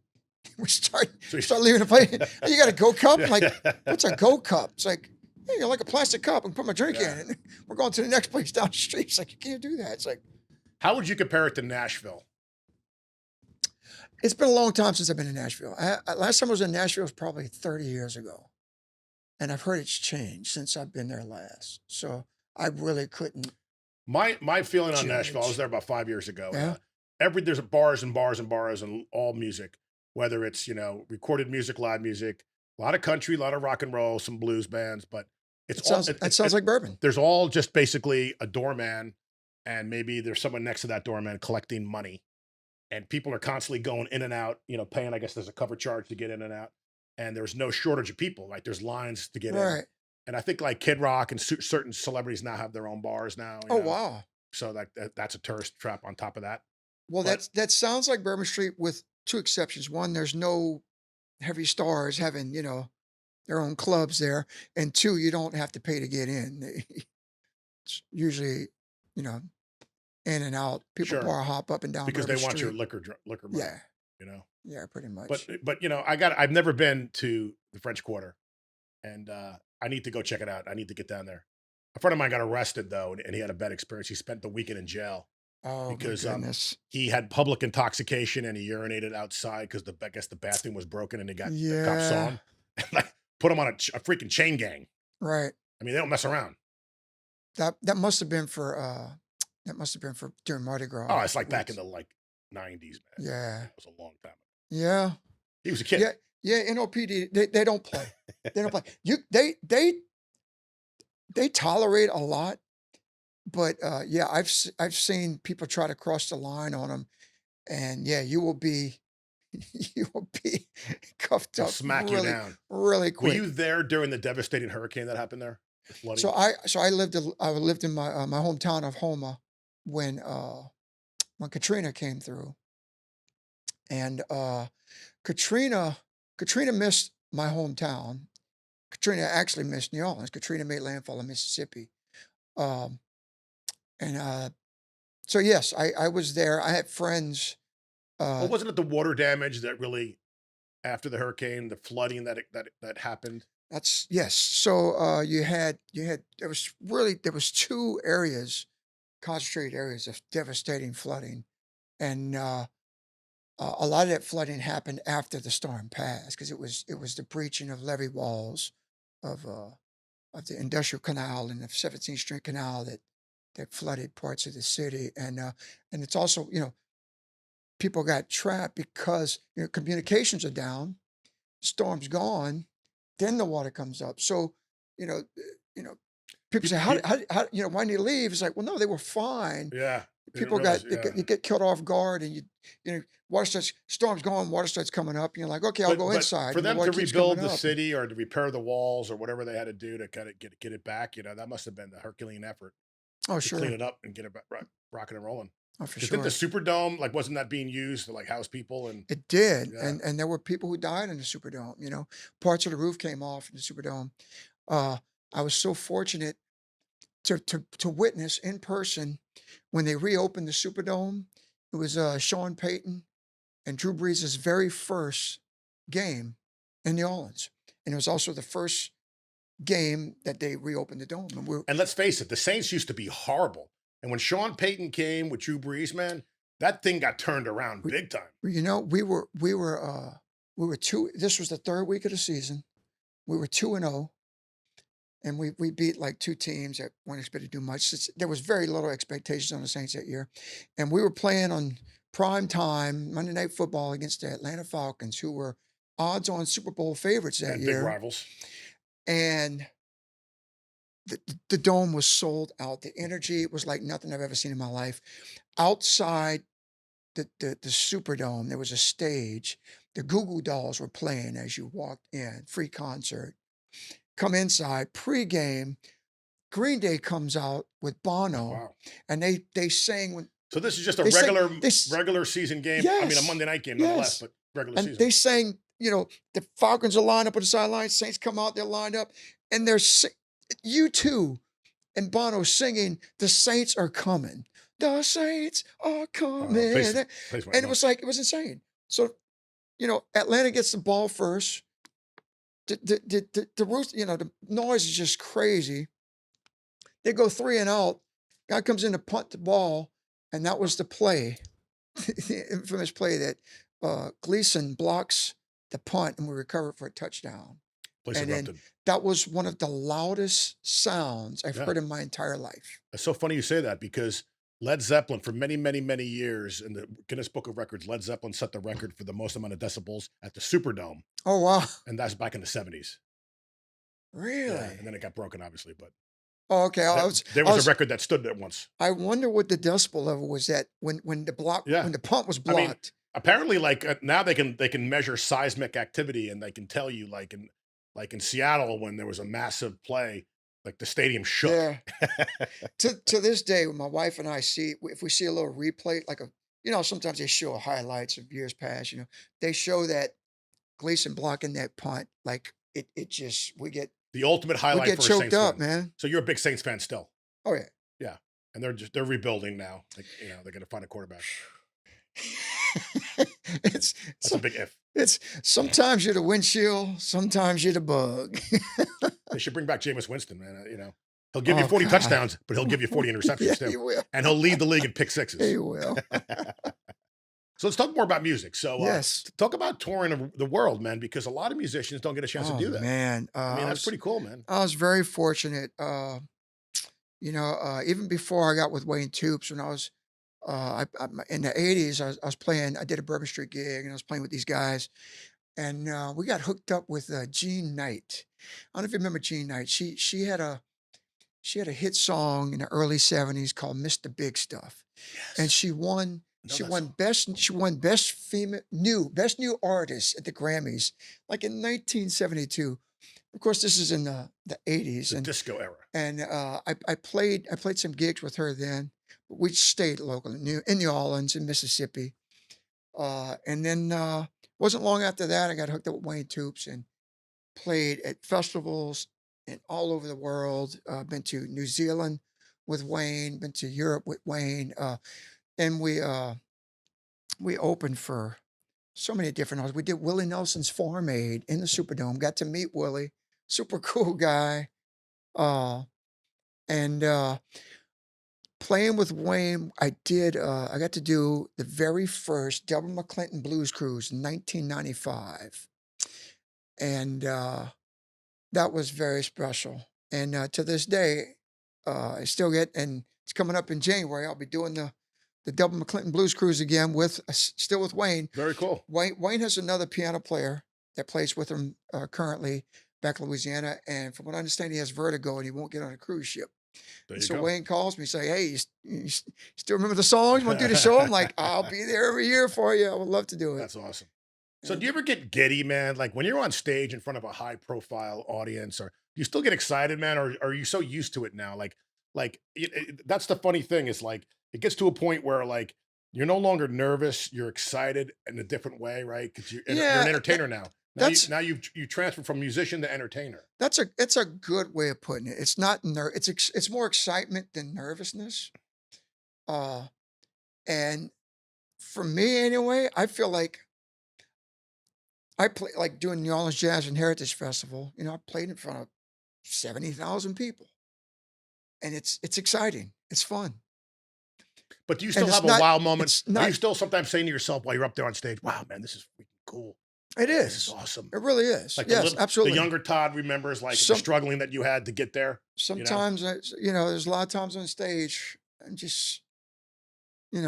We So you- start leaving the place. "Hey, you got a Go cup?" I'm like, Yeah. "What's a Go cup?" It's like, "Hey, you like a plastic cup and put my drink Yeah. in." And we're going to the next place down the street. It's like you can't do that. It's like How would you compare it to Nashville? it's been a long time since I've been in Nashville. Last time I was in Nashville was probably 30 years ago, and I've heard it's changed since I've been there last. So I really couldn't My feeling on Nashville, I was judge. there about 5 years ago. Yeah. There's bars and bars and bars and all music, whether it's recorded music, live music, a lot of country, a lot of rock and roll, some blues bands, but it's all That sounds like bourbon. there's all just basically a doorman, and maybe there's someone next to that doorman collecting money, and people are constantly going in and out, paying. I guess there's a cover charge to get in and out, and there's no shortage of people. Like there's lines to get in. Right. And I think like Kid Rock and certain celebrities now have their own bars now. Oh wow. So like that's a tourist trap on top of that. Well, But that sounds like Bourbon Street with two exceptions. One, there's no heavy stars having, their own clubs there. And two, you don't have to pay to get in. It's usually, you know, in and out. People sure, bar hop up and down because they Bourbon want your Street. liquor money. Yeah. You know. Yeah, pretty But much. I've never been to the French Quarter, and I need to go check it out. I need to get down there. A friend of mine got arrested though, and he had a bad experience. He spent the weekend in jail Oh my because goodness. he had public intoxication and he urinated outside because I guess the bathroom was broken and the cops saw Yeah. him and like put him on a freaking chain gang. Right. I mean, they don't mess around. That must have been for during Mardi Oh, Gras it's like back in weeks. the like 90s, man. Yeah. It was a long time ago. Yeah. He was a kid. Yeah. Yeah. NOPD, they don't play. They don't play. They tolerate a lot, but yeah, I've seen people try to cross the line on them, and yeah, you will be you will be cuffed They'll up smack you down. really Were you quick. there during the devastating hurricane that happened there? The flooding? I lived in my hometown of Homa when Katrina came through, and Katrina Katrina missed my hometown. Katrina actually missed New Orleans. Katrina made landfall in Mississippi. Um, and so yes, I was there. I had friends. Well, Uh, wasn't it the water damage that really, after the hurricane, the flooding that happened? that's yes. So you had there was two areas, concentrated areas of devastating flooding, and a lot of that flooding happened after the storm passed because it was the breaching of levee walls of uh of the industrial canal and the 17th Street Canal that flooded parts of the city, and it's also people got trapped because communications are down, storm's gone, then the water comes up. So you know you know people say People, how why did you leave? It's like, well, no, they were fine. yeah, they didn't People realize. got Yeah, you get caught off guard, and water starts storm's going, water starts coming up, and you're like, okay, I'll go but inside, for and the them to water keeps coming rebuild the up. city or to repair the walls or whatever they had to do to kind of get it back, that must have been the Herculean effort Oh to clean sure. it up and get it back, rocking and rolling. Oh for Because didn't the sure. Superdome, like, wasn't that being used to like house people and It did, yeah, and there were people who died in the Superdome. Parts of the roof came off in the Superdome. Uh, I was so fortunate to witness in person when they reopened the Superdome. It was Sean Payton and Drew Brees' very first game in New Orleans. And it was also the first game that they reopened the dome. And And let's face it, the Saints used to be horrible. And when Sean Payton came with Drew Brees, man, that thing got turned around We- big time. you know, we were two. This was the third week of the season. We were 2-0, and we beat like two teams that weren't expected to do much. There was very little expectations on the Saints that year, and we were playing on prime time Monday Night Football against the Atlanta Falcons, who were odds-on Super Bowl favorites that And big year. rivals. And the dome was sold out. The energy was like nothing I've ever seen in my life. Outside the Superdome, there was a stage. The Goo Goo Dolls were playing as you walked in, free concert. Come inside, pregame, Green Day comes out with Bono, Wow. and they sang when So this is just a They sang- regular they s- regular season game. I mean, a Yes, Monday night game, nonetheless, yes. but regular and season. they sang, the Falcons are lined up on the sideline, Saints come out, they're lined up, and they're U2 and Bono singing, "The Saints are coming. The Saints are coming." Place my And it notes. was like, it was insane. So, Atlanta gets the ball first. The roost, the noise is just crazy. They go 3-and-out. Guy comes in to punt the ball, and that was the play, the infamous play that Gleason blocks the punt, and we recover for a touchdown. Place and then erupted. that was one of the loudest sounds I've Yeah. heard in my entire life. It's so funny you say that because Led Zeppelin, for many, many, many years in the Guinness Book of Records, Led Zeppelin set the record for the most amount of decibels at the Superdome, Oh, wow. and that's back in the 70s. Really? Yeah, and then it got broken, obviously, but Oh, okay. there was a record that stood there once. I wonder what the decibel level was at when the Yeah. when the punt was I mean, blocked. Apparently, now they can measure seismic activity, and they can tell you, like in Seattle when there was a massive play, like the stadium shook. Yeah. To this day, when my wife and I if we see a little replay, like sometimes they show highlights of years past, they show that Gleason blocking that punt, like it just, we get The ultimate highlight for a choked Saints up, fan. man. So you're a big Saints fan still. Oh, yeah. Yeah. And they're rebuilding now. Like, they're gonna find a quarterback. It's That's a big if. it's sometimes you're the windshield, sometimes you're the bug. They should bring back Jameis Winston, man. He'll give you Oh, 40 God. touchdowns, but he'll give you 40 interceptions Yeah, too. he will. And he'll lead the league in pick sixes. He will. So let's talk more about music. So Yes. talk about touring the world, man, because a lot of musicians don't get a chance to do that. Man, I mean, that's pretty cool, man. I was very fortunate. Even before I got with Wayne Toops, when I was in the '80s, I was playing. I did a Bourbon Street gig, and I was playing with these guys, and we got hooked up with Jean Knight. I don't know if you remember Jean Knight. She had a hit song in the early '70s called "Mr. Big Stuff," and she won. know She that won song. best female best new artist at the Grammys, like in 1972. Of course, this is in the '80s, The and disco era. I played some gigs with her then. But we stayed local in New Orleans in Mississippi, and then wasn't long after that I got hooked up with Wayne Toops and played at festivals and all over the world. Been to New Zealand with Wayne, been to Europe with Wayne, and we opened for so many different artists. We did Willie Nelson's Farm Aid in the Superdome. Got to meet Willie, super cool guy, and playing with Wayne. I got to do the very first Delbert McClinton Blues Cruise in 1995, and that was very special. And to this day, I still get, and it's coming up in January. I'll be doing the Delbert McClinton Blues Cruise again still with Wayne. Very cool. Wayne has another piano player that plays with him currently back in Louisiana, and from what I understand, he has vertigo and he won't get on a cruise ship. There you So go. Wayne calls me, say, "Hey, you still remember the songs? You want to do the show?" I'm like, "I'll be there every year for you. I would love to do it." That's awesome. So do you ever get giddy, man? Like when you're on stage in front of a high profile audience, or do you still get excited, man? Or are you so used to it now? That's the funny thing is like, it gets to a point where like, you're no longer nervous. You're excited in a different way, right? Because you're Yeah, an entertainer now. that's- Now you transfer from musician to entertainer. It's a good way of putting it. It's not it's more excitement than nervousness. And for me anyway, I feel like I play like doing New Orleans Jazz and Heritage Festival. I played in front of 70,000 people, and it's exciting. It's fun, But do you and still have a wow moment? It's Are you not. still sometimes saying to yourself while you're up there on stage, "Wow, man, this is freaking cool. It This is is. awesome." It really is. Like Yes, the absolutely. younger Todd remembers like the Some struggling that you had to get there. You know, sometimes there's a lot of times on stage and just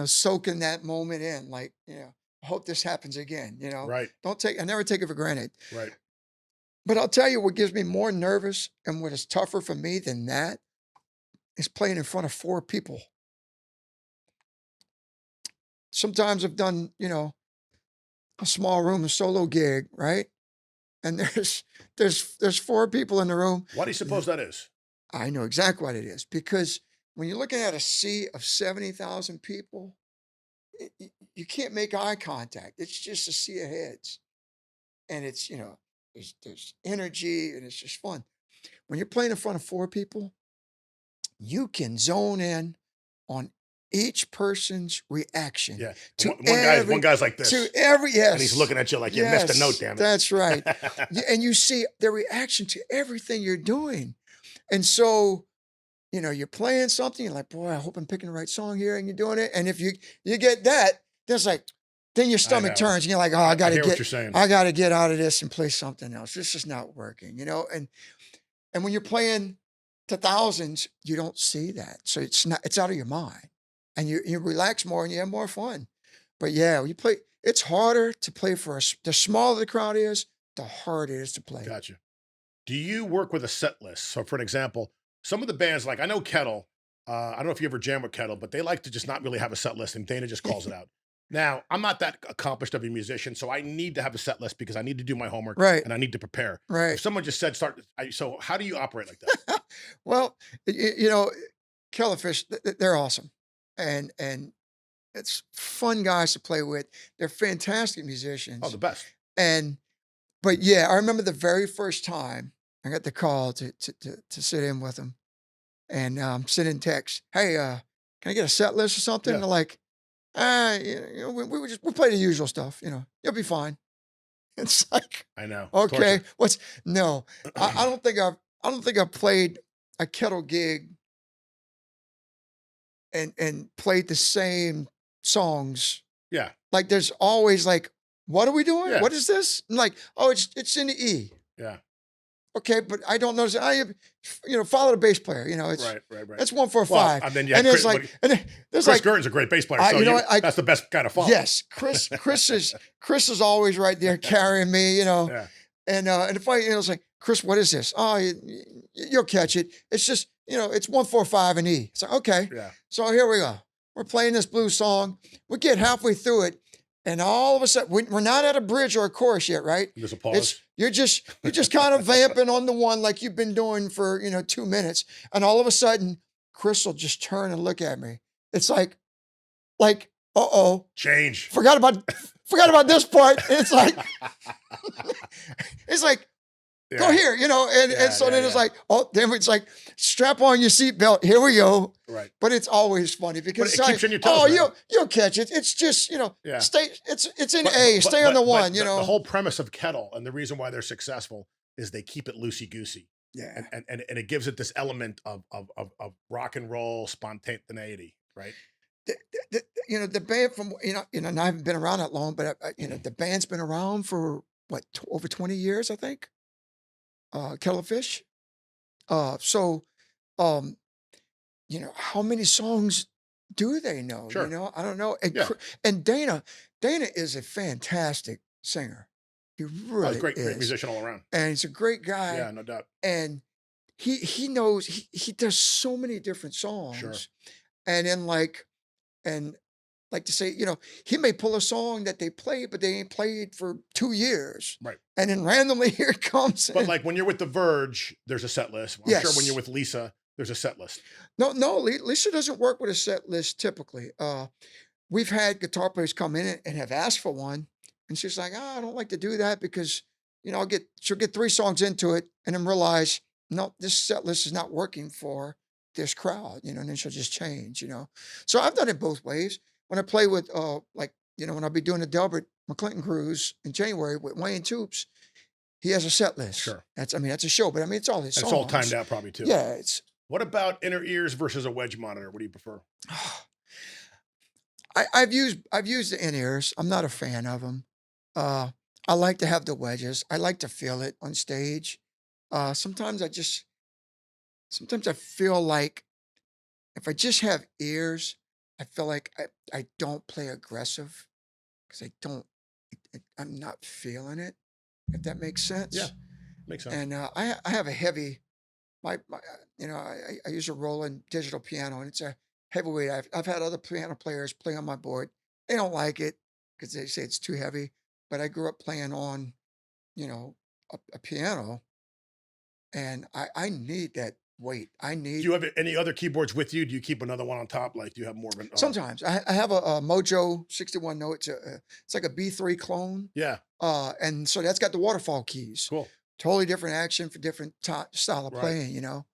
soaking that moment in. Like I hope this happens again. right, I never take it for granted. right. But I'll tell you what gives me more nervous and what is tougher for me than that is playing in front of four people. Sometimes I've done, a small room, a solo gig, right? And there's four people in the room. Why do you suppose that is? I know exactly what it is because when you're looking at a sea of 70,000 people, you can't make eye contact. It's just a sea of heads, and it's there's energy and it's just fun. When you're playing in front of four people, you can zone in on each person's reaction Yeah. to One guy's like this, to every and he's yes. looking at you like you missed a note. Yes, Damn that's right. it. And you see their reaction to everything you're doing. And so, you're playing something, you're like, boy, I hope I'm picking the right song here, and you're doing it. And if you get that, there's like, then your I stomach know. turns and you're like, oh, I hear what you're saying. I gotta get out of this and play something else. This is not working, and when you're playing to thousands, you don't see that. So it's out of your mind. And you relax more and you have more fun. But yeah, when you play, it's harder to play for the smaller the crowd is, the harder it is to play. Gotcha. Do you work with a set list? So, for an example, some of the bands, like I know Kettle, I don't know if you ever jam with Kettle, but they like to just not really have a set list, and Dana just calls it out. Now, I'm not that accomplished of a musician, so I need to have a set list because I need to do my homework Right, and I need to prepare. right. If someone just said start, so how do you operate like that? Well, Killerfish, they're awesome. And it's fun guys to play with. They're fantastic Oh, musicians. the best. And but yeah, I remember the very first time I got the call to sit in with them and send in text. Hey, can I get a set list or something? Yeah. And they're like, we play the usual stuff. You'll be fine. It's like, I know. It's okay, torture. no, I don't think I've played a Kettle gig and played the same songs. Yeah. Like there's always like, what are we doing? Yeah. What is this? And like, oh, it's in the E. Yeah. Okay, but I don't notice. Follow the bass player. It's Right. it's 1 4 Well, 5. and then And there's Chris, like, and then there's Chris like, Gurton's a great bass player, I- so you know what, that's the best kind of follow. yes, Chris is always right there carrying me. Yeah. And if it's like, Chris, what is this? Oh, you'll catch it. It's just it's 1 4 5 and E. It's like, okay. Yeah. So here we go. We're playing this blues song. We get halfway through it, and all of a sudden, we're not at a bridge or a chorus yet, right? There's a pause. You're just kind of vamping on the one like you've been doing for 2 minutes, and all of a sudden, Chris will just turn and look at me. It's like, uh-oh, Change. forgot about this part. And it's like, go Yeah. here, and so then it's yeah. like, oh, then it's like, strap on your seatbelt. Here we go. Right. But it's always funny because it it's keeps like, you on your toes, oh, man. you'll catch it. It's just, Yeah. stay. It's in But- A. but- Stay on the but one. The whole premise of Kettle and the reason why they're successful is they keep it loosey goosey, Yeah. and it gives it this element of rock and roll spontaneity, right? The band from and I haven't been around that long, but the band's been around for what over 20 years, I think. Kellerfish. So, um, how many songs do they know? Sure. I don't know. And, Yeah. and Dana is a fantastic singer. He Oh, really he's a great is, musician all around. and he's a great guy. Yeah, no doubt. And he knows he does so many different songs, and then and like to say, he may pull a song that they played, but they ain't played for 2 years. Right. And then randomly here it comes. But and- like when you're with The Verge, there's a set list. I'm sure when Yes. you're with Lisa, there's a set list. no, Lisa doesn't work with a set list typically. We've had guitar players come in and have asked for one, and she's like, I don't like to do that because, she'll get 3 songs into it and then realize, no, this set list is not working for this crowd, and then she'll just change. So I've done it both ways. When I play with like when I'll be doing the Delbert McClinton cruise in January with Wayne Toops, he has a set list. Sure. That's a show, but I mean, it's all his And songs. it's all timed out probably too. Yeah, it's. What about inner ears versus a wedge monitor? What do you prefer? I've used the in-ears. I'm not a fan of them. I like to have the wedges. I like to feel it on stage. Sometimes I feel like if I just have ears, I feel like I don't play aggressive because I'm not feeling it, if that makes sense. Yeah, makes sense. And I have a heavy, I use a Roland digital piano, and it's a heavyweight. I've had other piano players play on my board. They don't like it because they say it's too heavy. But I grew up playing on, a piano, and I need that weight. I Do need. you have any other keyboards with you? Do you keep another one on top? Like, do you have more of an? Sometimes I have a Mojo 61 note. It's like a B3 clone. Yeah, And so that's got the waterfall keys. cool. Totally different action for different style of Right. playing,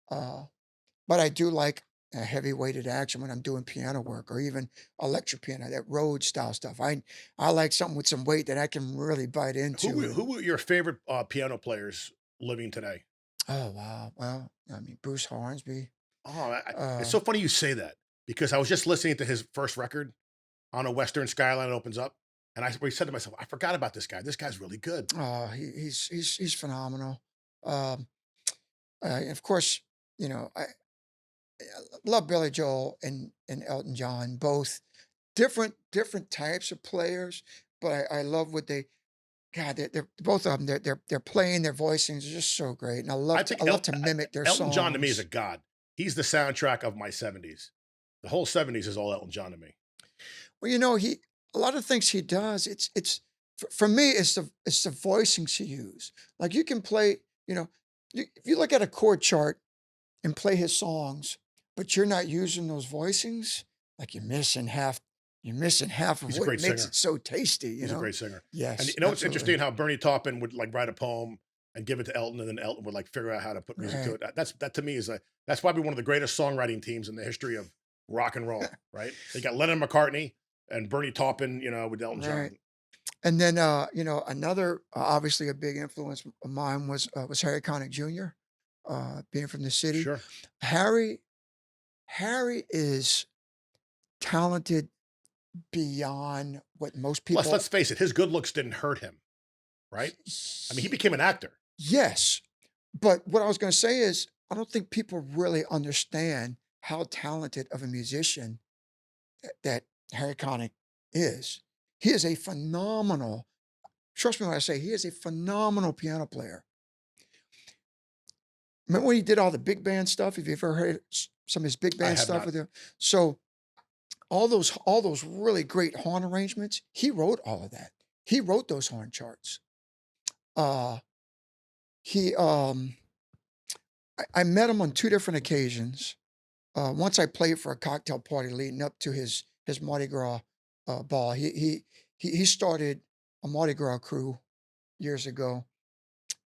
But I do like a heavy weighted action when I'm doing piano work or even electric piano, that Rhodes style stuff. I like something with some weight that I can really bite into. Who were your favorite piano players living today? Oh wow. Well, I mean Bruce Hornsby. Oh, Uh, it's so funny you say that because I was just listening to his first record on a Western Skyline Opens Up, and I said to myself, I forgot about this guy. This guy's really good. he's phenomenal. Um, and of course, I love Billy Joel and Elton John, both different types of players, but I love what they. God, they're both of them. They're playing their voicings are just so great, and I I love think to mimic their Elton John to me is a songs. god. He's the soundtrack of my 70s. The whole 70s is all Elton John to me. Well, he a lot of things he does. It's for me. It's the voicings he use. Like you can play. If you look at a chord chart and play his songs, but you're not using those voicings, like you're missing half. You're missing half of He's a what great makes singer. it so tasty. He's a great singer. And Yes, it's absolutely. interesting how Bernie Taupin would like write a poem and give it to Elton, and then Elton would like figure out how to put music to Right. it. That to me that's probably one of the greatest songwriting teams in the history of rock and roll. Right? They got Lennon McCartney and Bernie Taupin, with Elton Right. John. And then, another obviously a big influence of mine was Harry Connick Jr. Being from the city. Sure. Harry is talented beyond what most Plus, people. let's face it, his good looks didn't hurt him, right? I mean, he became an actor. Yes, but what I was going to say is I don't think people really understand how talented of a musician that Harry Connick is. He is a phenomenal. Trust me when I say he is a phenomenal piano player. Remember when he did all the big band stuff? Have you ever heard some of his big I band have stuff not. with him? So all those really great horn arrangements, he wrote all of that. He wrote those horn charts. Uh, he I met him on two different occasions. Once I played for a cocktail party leading up to his Mardi Gras ball. He started a Mardi Gras crew years ago,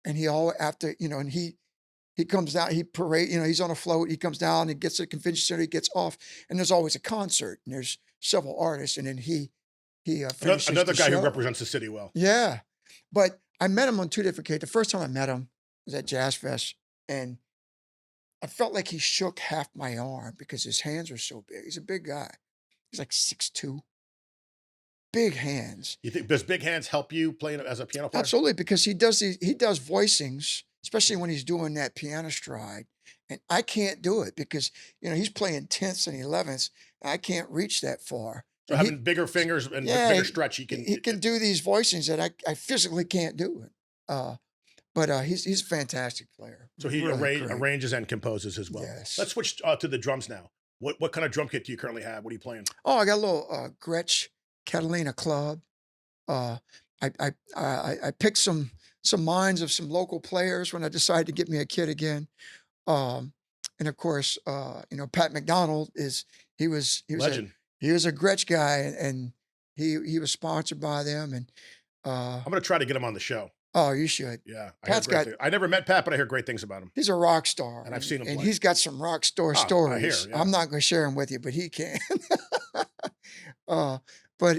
and he all after and he comes down, he parade, he's on a float, he comes down and gets to the convention center, he gets off, and there's always a concert, and there's several artists, and then he finishes Another the guy who show. represents the city well. Yeah, but I met him on two different occasions. The first time I met him was at Jazz Fest, and I felt like he shook half my arm because his hands were so big. He's a big guy. He's like 6'2", big hands. You think does big hands help you playing as a piano player? Absolutely, because he does voicings, especially when he's doing that piano stride, and I can't do it because he's playing tenths and elevenths, and I can't reach that far. So And having bigger fingers and yeah, bigger stretch, he can. he can do these voicings that I physically can't do it. But he's a fantastic player. So he Really great. arranges and composes as well. Yes. Let's switch to the drums now. What kind of drum kit do you currently have? What are you playing? Oh, I got a little Gretsch Catalina Club. Uh, I picked some minds of some local players when I decided to get me a kit again. And of course, Pat McDonald he was Legend. he was a Gretsch guy, and he was sponsored by them. And I'm going to try to get him on the show. oh, you should. Yeah, Pat's got. I never met Pat, but I hear great things about him. He's a rock star, And I've seen him and play. he's got some rock star Oh, I stories. hear, yeah. I'm not going to share them with you, but he can. uh, but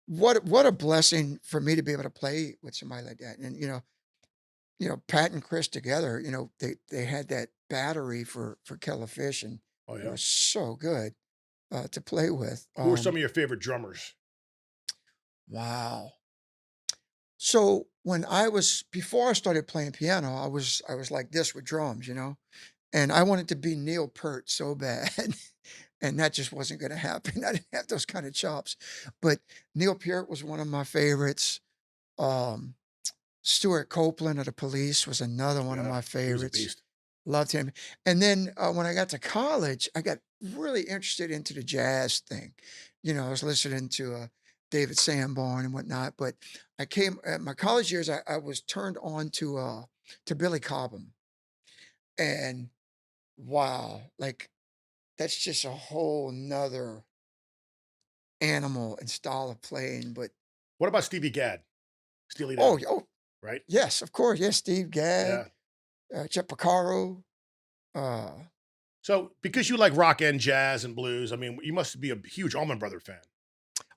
what a blessing for me to be able to play with somebody like that. And Pat and Chris together, they had that battery for Killer Fish, and Oh it yeah. was so good to play with. Who are some of your favorite drummers? Wow. So when before I started playing piano, I was like this with drums, and I wanted to be Neil Peart so bad. And that just wasn't going to happen. I didn't have those kind of chops. But Neil Peart was one of my favorites. Um, Stuart Copeland of the Police was another one of Yeah, my he was a favorites. beast. Loved him. And then when I got to college, I got really interested into the jazz thing. I was listening to David Sanborn and whatnot. But I came at my college years. I was turned on to Billy Cobham, and wow, like that's just a whole nother animal and style of playing. But What about Stevie Gadd? Steely oh, Dan, oh, right? yes, of course, yes, Steve Gadd, Yeah. Chet Porcaro. Uh, So because you like rock and jazz and blues, I mean, you must be a huge Allman Brother fan,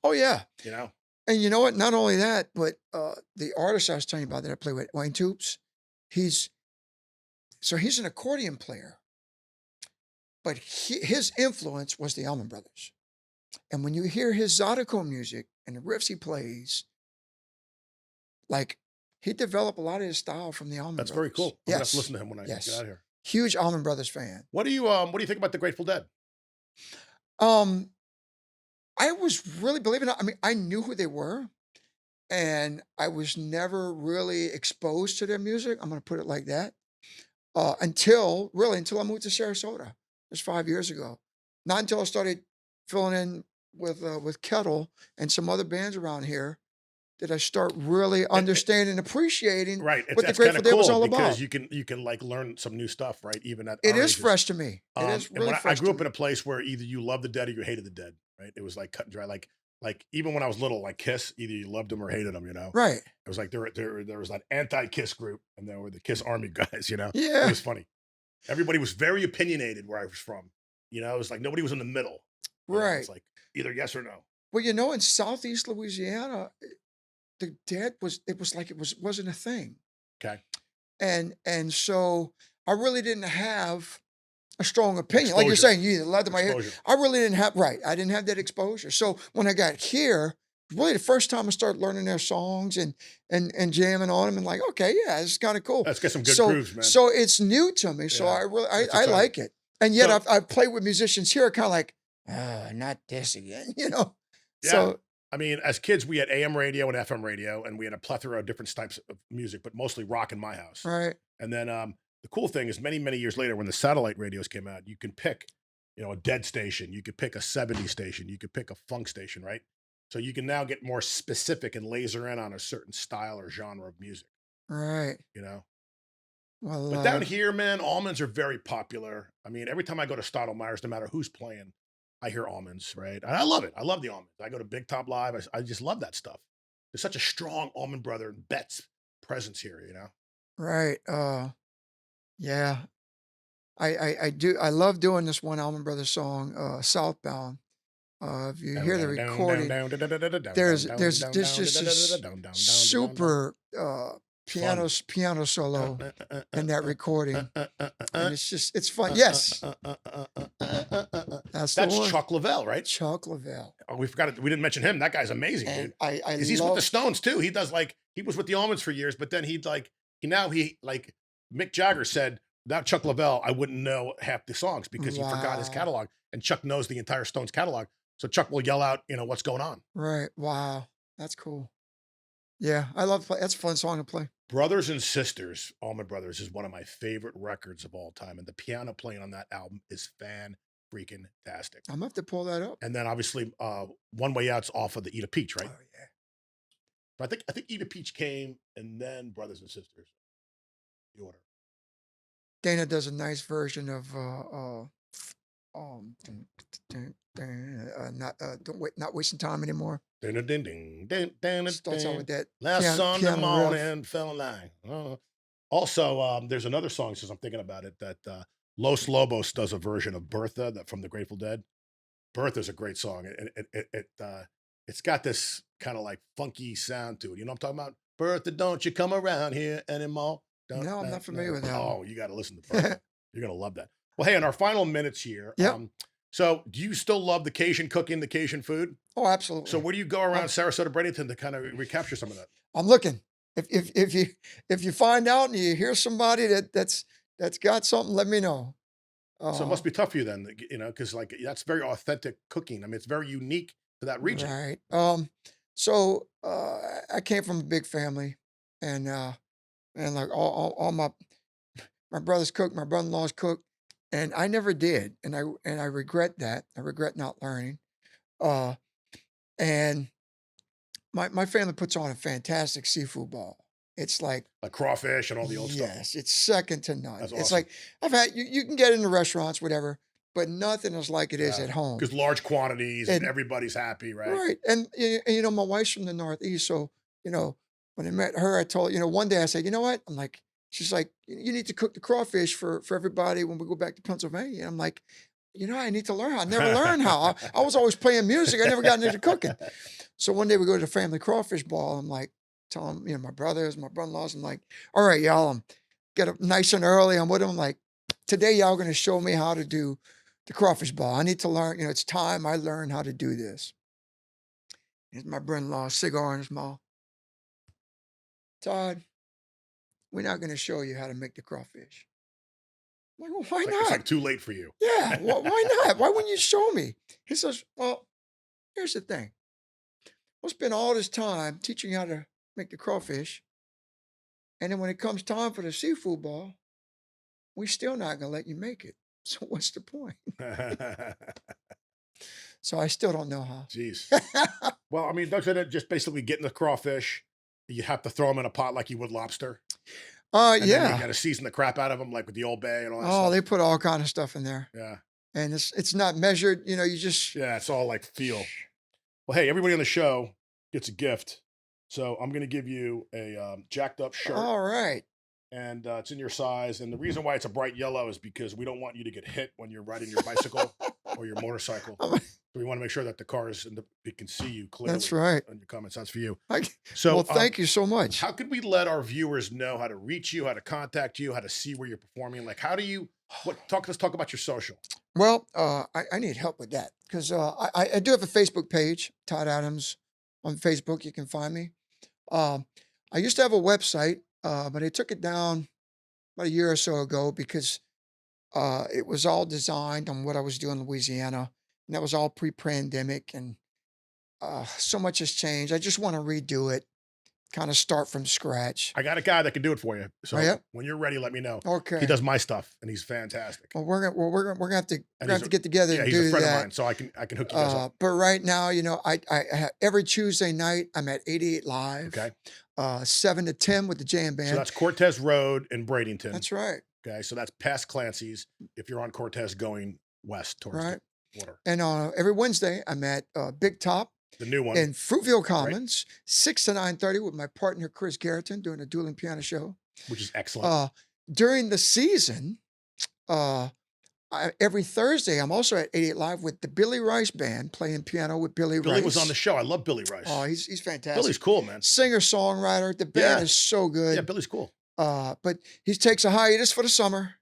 oh yeah, you know? and you know what? Not only that, but the artist I was telling you about that I play with, Wayne Toops, he's he's an accordion player, but his influence was the Allman Brothers. And when you hear his Zydeco music and the riffs he plays, like he developed a lot of his style from the Allman That's very Brothers. cool. I'm gonna have to Yes, listen to him when I get yes, out of here. huge Allman Brothers fan. What do you think about the Grateful Dead? Um, I was really, believe it or not, I mean, I knew who they were, and I was never really exposed to their music. I'm going to put it like that. Until I moved to Sarasota. It was 5 years ago. Not until I started filling in with Kettle and some other bands around here did I start really understanding and appreciating Right. what the That's kind Grateful of Dead was cool all because about. you can like learn some new stuff, right? Even at It our is ages. fresh to me. It is And really I fresh grew to up in me. a place where either you loved the Dead or you hated the Dead, right? It was like cut and dry. Like even when I was little, like Kiss, either you loved them or hated them. Right. It was like there was that anti-Kiss group, and there were the Kiss Army guys. It Yeah. was funny. Everybody was very opinionated where I was from. It was like nobody was in the middle. Right. It's like either yes or no. Well, in Southeast Louisiana, the Dead wasn't a thing. Okay. And so I really didn't have a strong opinion. Like you're Exposure. saying, you either loved them or hated. Exposure. I really didn't have I didn't have that exposure. So when I got here, really the first time I started learning their songs and jamming on them and like, okay, yeah, it's kind of cool. Let's get some good So grooves, man. so it's new to me. So Yeah, I really it's I exciting. like it. And yet So- I've played with musicians here kind of like, not this again, Yeah. So I mean, as kids, we had AM radio and FM radio, and we had a plethora of different types of music, but mostly rock in my house. right. And then the cool thing is many, many years later, when the satellite radios came out, you can pick, a Dead station. You could pick a 70s station. You could pick a funk station, right? So you can now get more specific and laser in on a certain style or genre of music, Right. But Well, down here, man, almonds are very popular. I mean, every time I go to Stottlemyre's, no matter who's playing, I hear almonds, right? And I love it. I love the almonds. I go to Big Top Live. I just love that stuff. There's such a strong Almond Brother and Betts presence here. right. Yeah. I do. I love doing this one Allman Brothers song, Southbound. If you hear the recording, there's just this super piano solo in that recording, and it's fun. Yes, that's the That's one. Chuck Leavell, right? Chuck Leavell. Oh, we forgot it. We didn't mention him. That guy's amazing, And dude. I 'Cause he's with the love Stones too. He does he was with the Almonds for years, but then Mick Jagger said, without Chuck Leavell, I wouldn't know half the songs because he forgot his Wow. catalog. And Chuck knows the entire Stones catalog. So Chuck will yell out, what's going on. right. Wow, that's cool. Yeah, I love play. That's a fun song to play. Brothers and Sisters, Allman Brothers, is one of my favorite records of all time. And the piano playing on that album is fan-freaking-tastic. I'm gonna have to pull that up. And then obviously One Way Out's off of the Eat a Peach, right? Oh yeah. But I think Eat a Peach came and then Brothers and Sisters. The order. Dana does a nice version of not wasting time anymore. Ding, ding, ding, ding, ding, Starts out with that Last Sunday piano riff. morning, felt like. Also, there's another song, since I'm thinking about it, that Los Lobos does a version of Bertha from the Grateful Dead. Bertha's a great song. It's got this kind of like funky sound to it. You know what I'm talking about? Bertha, don't you come around here anymore. Don't, No, I'm not familiar with that one. Oh, you got to listen to Bertha. You're going to love that. Well, hey, in our final minutes here, Yep. so do you still love the Cajun cooking, the Cajun food? Oh, absolutely. So where do you go around Sarasota, Bradenton to kind of recapture some of that? I'm looking. If you find out and you hear somebody that's got something, let me know. So it must be tough for you then, you know, because like that's very authentic cooking. I mean, it's very unique to that region. Right. So I came from a big family, and like all my brothers cook, my brother-in-laws cook, and I never did, and I regret that. I regret not learning. Uh, and my family puts on a fantastic seafood ball. It's like Like crawfish and all the old stuff. yes, it's second to none. That's It's awesome. like I've had you can get in the restaurants, whatever, but nothing is like it is Yeah. at home. Because large quantities and And everybody's happy, right? right, and you know, my wife's from the Northeast, so you know, when I met her, I told one day I said, you know what? I'm like, she's like, you need to cook the crawfish for everybody when we go back to Pennsylvania. And I'm like, I need to learn how. I never learned how. I was always playing music. I never got into cooking. So one day we go to the family crawfish ball. I'm like, telling my brothers, my brother-in-laws, I'm like, all right, y'all, get up nice and early. I'm with them. I'm like, today y'all going to show me how to do the crawfish ball. I need to learn. It's time I learn how to do this. Here's my brother-in-law, cigar in his mouth. Todd, we're not going to show you how to make the crawfish. I'm like, well, why It's not? like too late for you. Yeah, why not? Why wouldn't you show me? He says, well, here's the thing. We'll spend all this time teaching you how to make the crawfish. And then when it comes time for the seafood ball, we're still not going to let you make it. So what's the point? So I still don't know how. Jeez. Well, I mean, doesn't it just basically getting the crawfish? You have to throw them in a pot like you would lobster. And then you Yeah. got to season the crap out of them, like with the Old Bay and all that Oh, stuff. they put all kind of stuff in there. Yeah. And it's not measured. You just, Yeah, it's all like feel. Well, hey, everybody on the show gets a gift. So I'm going to give you a jacked up shirt. all right. And it's in your size. And the reason why it's a bright yellow is because we don't want you to get hit when you're riding your bicycle or your motorcycle. I'm- So we want to make sure that the cars it can see you clearly. That's right. On your comments, that's for you. I, So well, thank you so much. How could we let our viewers know how to reach you, how to contact you, how to see where you're performing? Like, how do you? Let's talk about your social. Well, I need help with that because I do have a Facebook page, Todd Adams, on Facebook. You can find me. I used to have a website, but I took it down about a year or so ago because it was all designed on what I was doing in Louisiana, and that was all pre-pandemic, and so much has changed. I just want to redo it, kind of start from scratch. I got a guy that can do it for you. So Oh, yeah? when you're ready, let me know. Okay. He does my stuff, and he's fantastic. Well, we're gonna have to And he's get together Yeah, and he's do a friend that. of mine, so I can hook you guys up. But right now, I every Tuesday night I'm at 88 Live. Okay. 7 to 10 with the jam band. So that's Cortez Road in Bradenton. That's right. Okay, so that's past Clancy's. If you're on Cortez going west towards Right. the water, And every Wednesday I'm at Big Top the new one. in Fruitville Commons, 6 to 9:30 with my partner Chris Garreton doing a dueling piano show. Which is excellent. During the season, every Thursday I'm also at 88 Live with the Billy Rice Band playing piano with Billy Billy Rice. was on the show. I love Billy Rice. Oh, he's fantastic. Billy's cool, man. Singer songwriter. The band Yeah. is so good. Yeah, Billy's cool. But he takes a hiatus for the summer.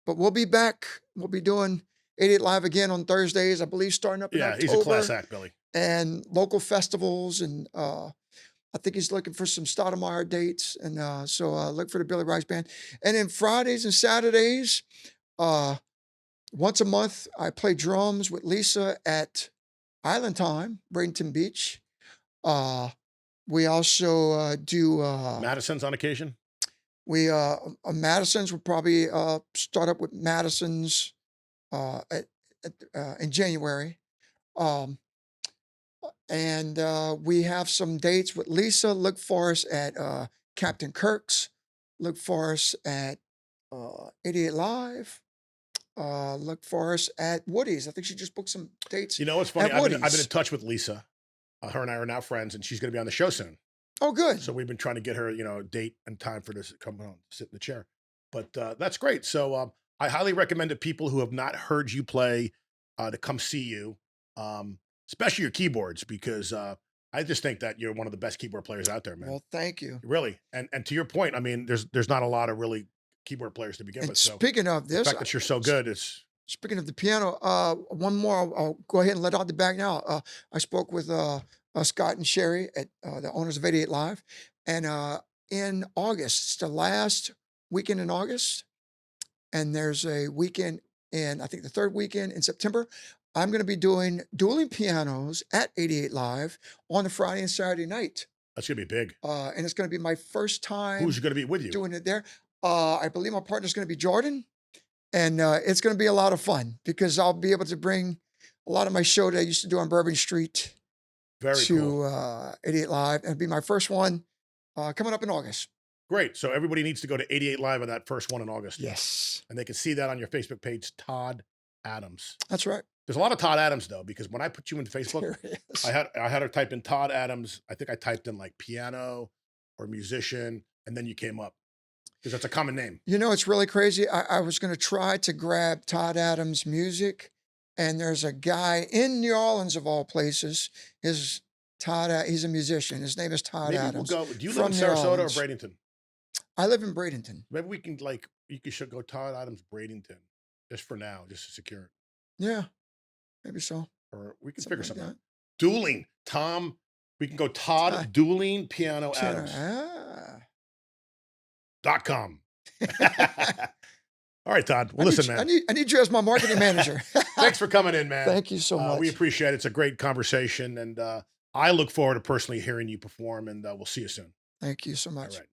But we'll be back. We'll be doing 88 Live again on Thursdays, I believe, starting up in Yeah, October. he's a class act, Billy. And local festivals. And I think he's looking for some Stoudemire dates. And so look for the Billy Rice Band. And then Fridays and Saturdays, once a month, I play drums with Lisa at Island Time, Bradenton Beach. We also do Madison's on occasion. Madison's will probably start up with Madison's in January. And we have some dates with Lisa. Look for us at Captain Kirk's. Look for us at 88 Live. Look for us at Woody's. I think she just booked some dates. You know what's funny? At I've been Woody's. in touch with Lisa. Her and I are now friends, and she's going to be on the show soon. Oh, good. So we've been trying to get her, a date and time for this to come on, sit in the chair. But that's great. So I highly recommend to people who have not heard you play to come see you, especially your keyboards, because I just think that you're one of the best keyboard players out there, man. Well, thank you. Really. And to your point, I mean, there's not a lot of really keyboard players to begin And with. So speaking of the this, fact that you're so good, it's speaking of the piano, one more. I'll go ahead and let out the bag now. I spoke with Scott and Sherry at the owners of 88 Live, and in August, it's the last weekend in August, and there's a weekend in, I think, the third weekend in September. I'm going to be doing dueling pianos at 88 Live on a Friday and Saturday night, that's gonna be big. and it's going to be my first time Who's gonna be with you? doing it there. I believe my partner's going to be Jordan, and it's going to be a lot of fun because I'll be able to bring a lot of my show that I used to do on Bourbon Street Very to cool. 88 Live, and it'll be my first one coming up in August. Great. So everybody needs to go to 88 Live on that first one in August. Yes, And they can see that on your Facebook page, Todd Adams. that's right. There's a lot of Todd Adams though, because when I put you in Facebook, There it is. I had her type in Todd Adams. I think I typed in like piano or musician, and then you came up because that's a common name. You know, it's really crazy. I was going to try to grab Todd Adams' music, and there's a guy in New Orleans, of all places. He's a musician. His name is Todd Maybe Adams. we'll go. Do you live from in New Sarasota or Orleans. Bradenton? I live in Bradenton. Maybe we can should go Todd Adams Bradenton just for now, just to secure it, Yeah, maybe so. or we can Something figure like something out. that. Dueling Tom. We can go Todd Todd. Dueling Piano Piano. Adams.com. All right, Todd. Well, I listen, need, man. I need you as my marketing manager. Thanks for coming in, man. Thank you so much. We appreciate it. It's a great conversation, and I look forward to personally hearing you perform. And we'll see you soon. Thank you so All much. right.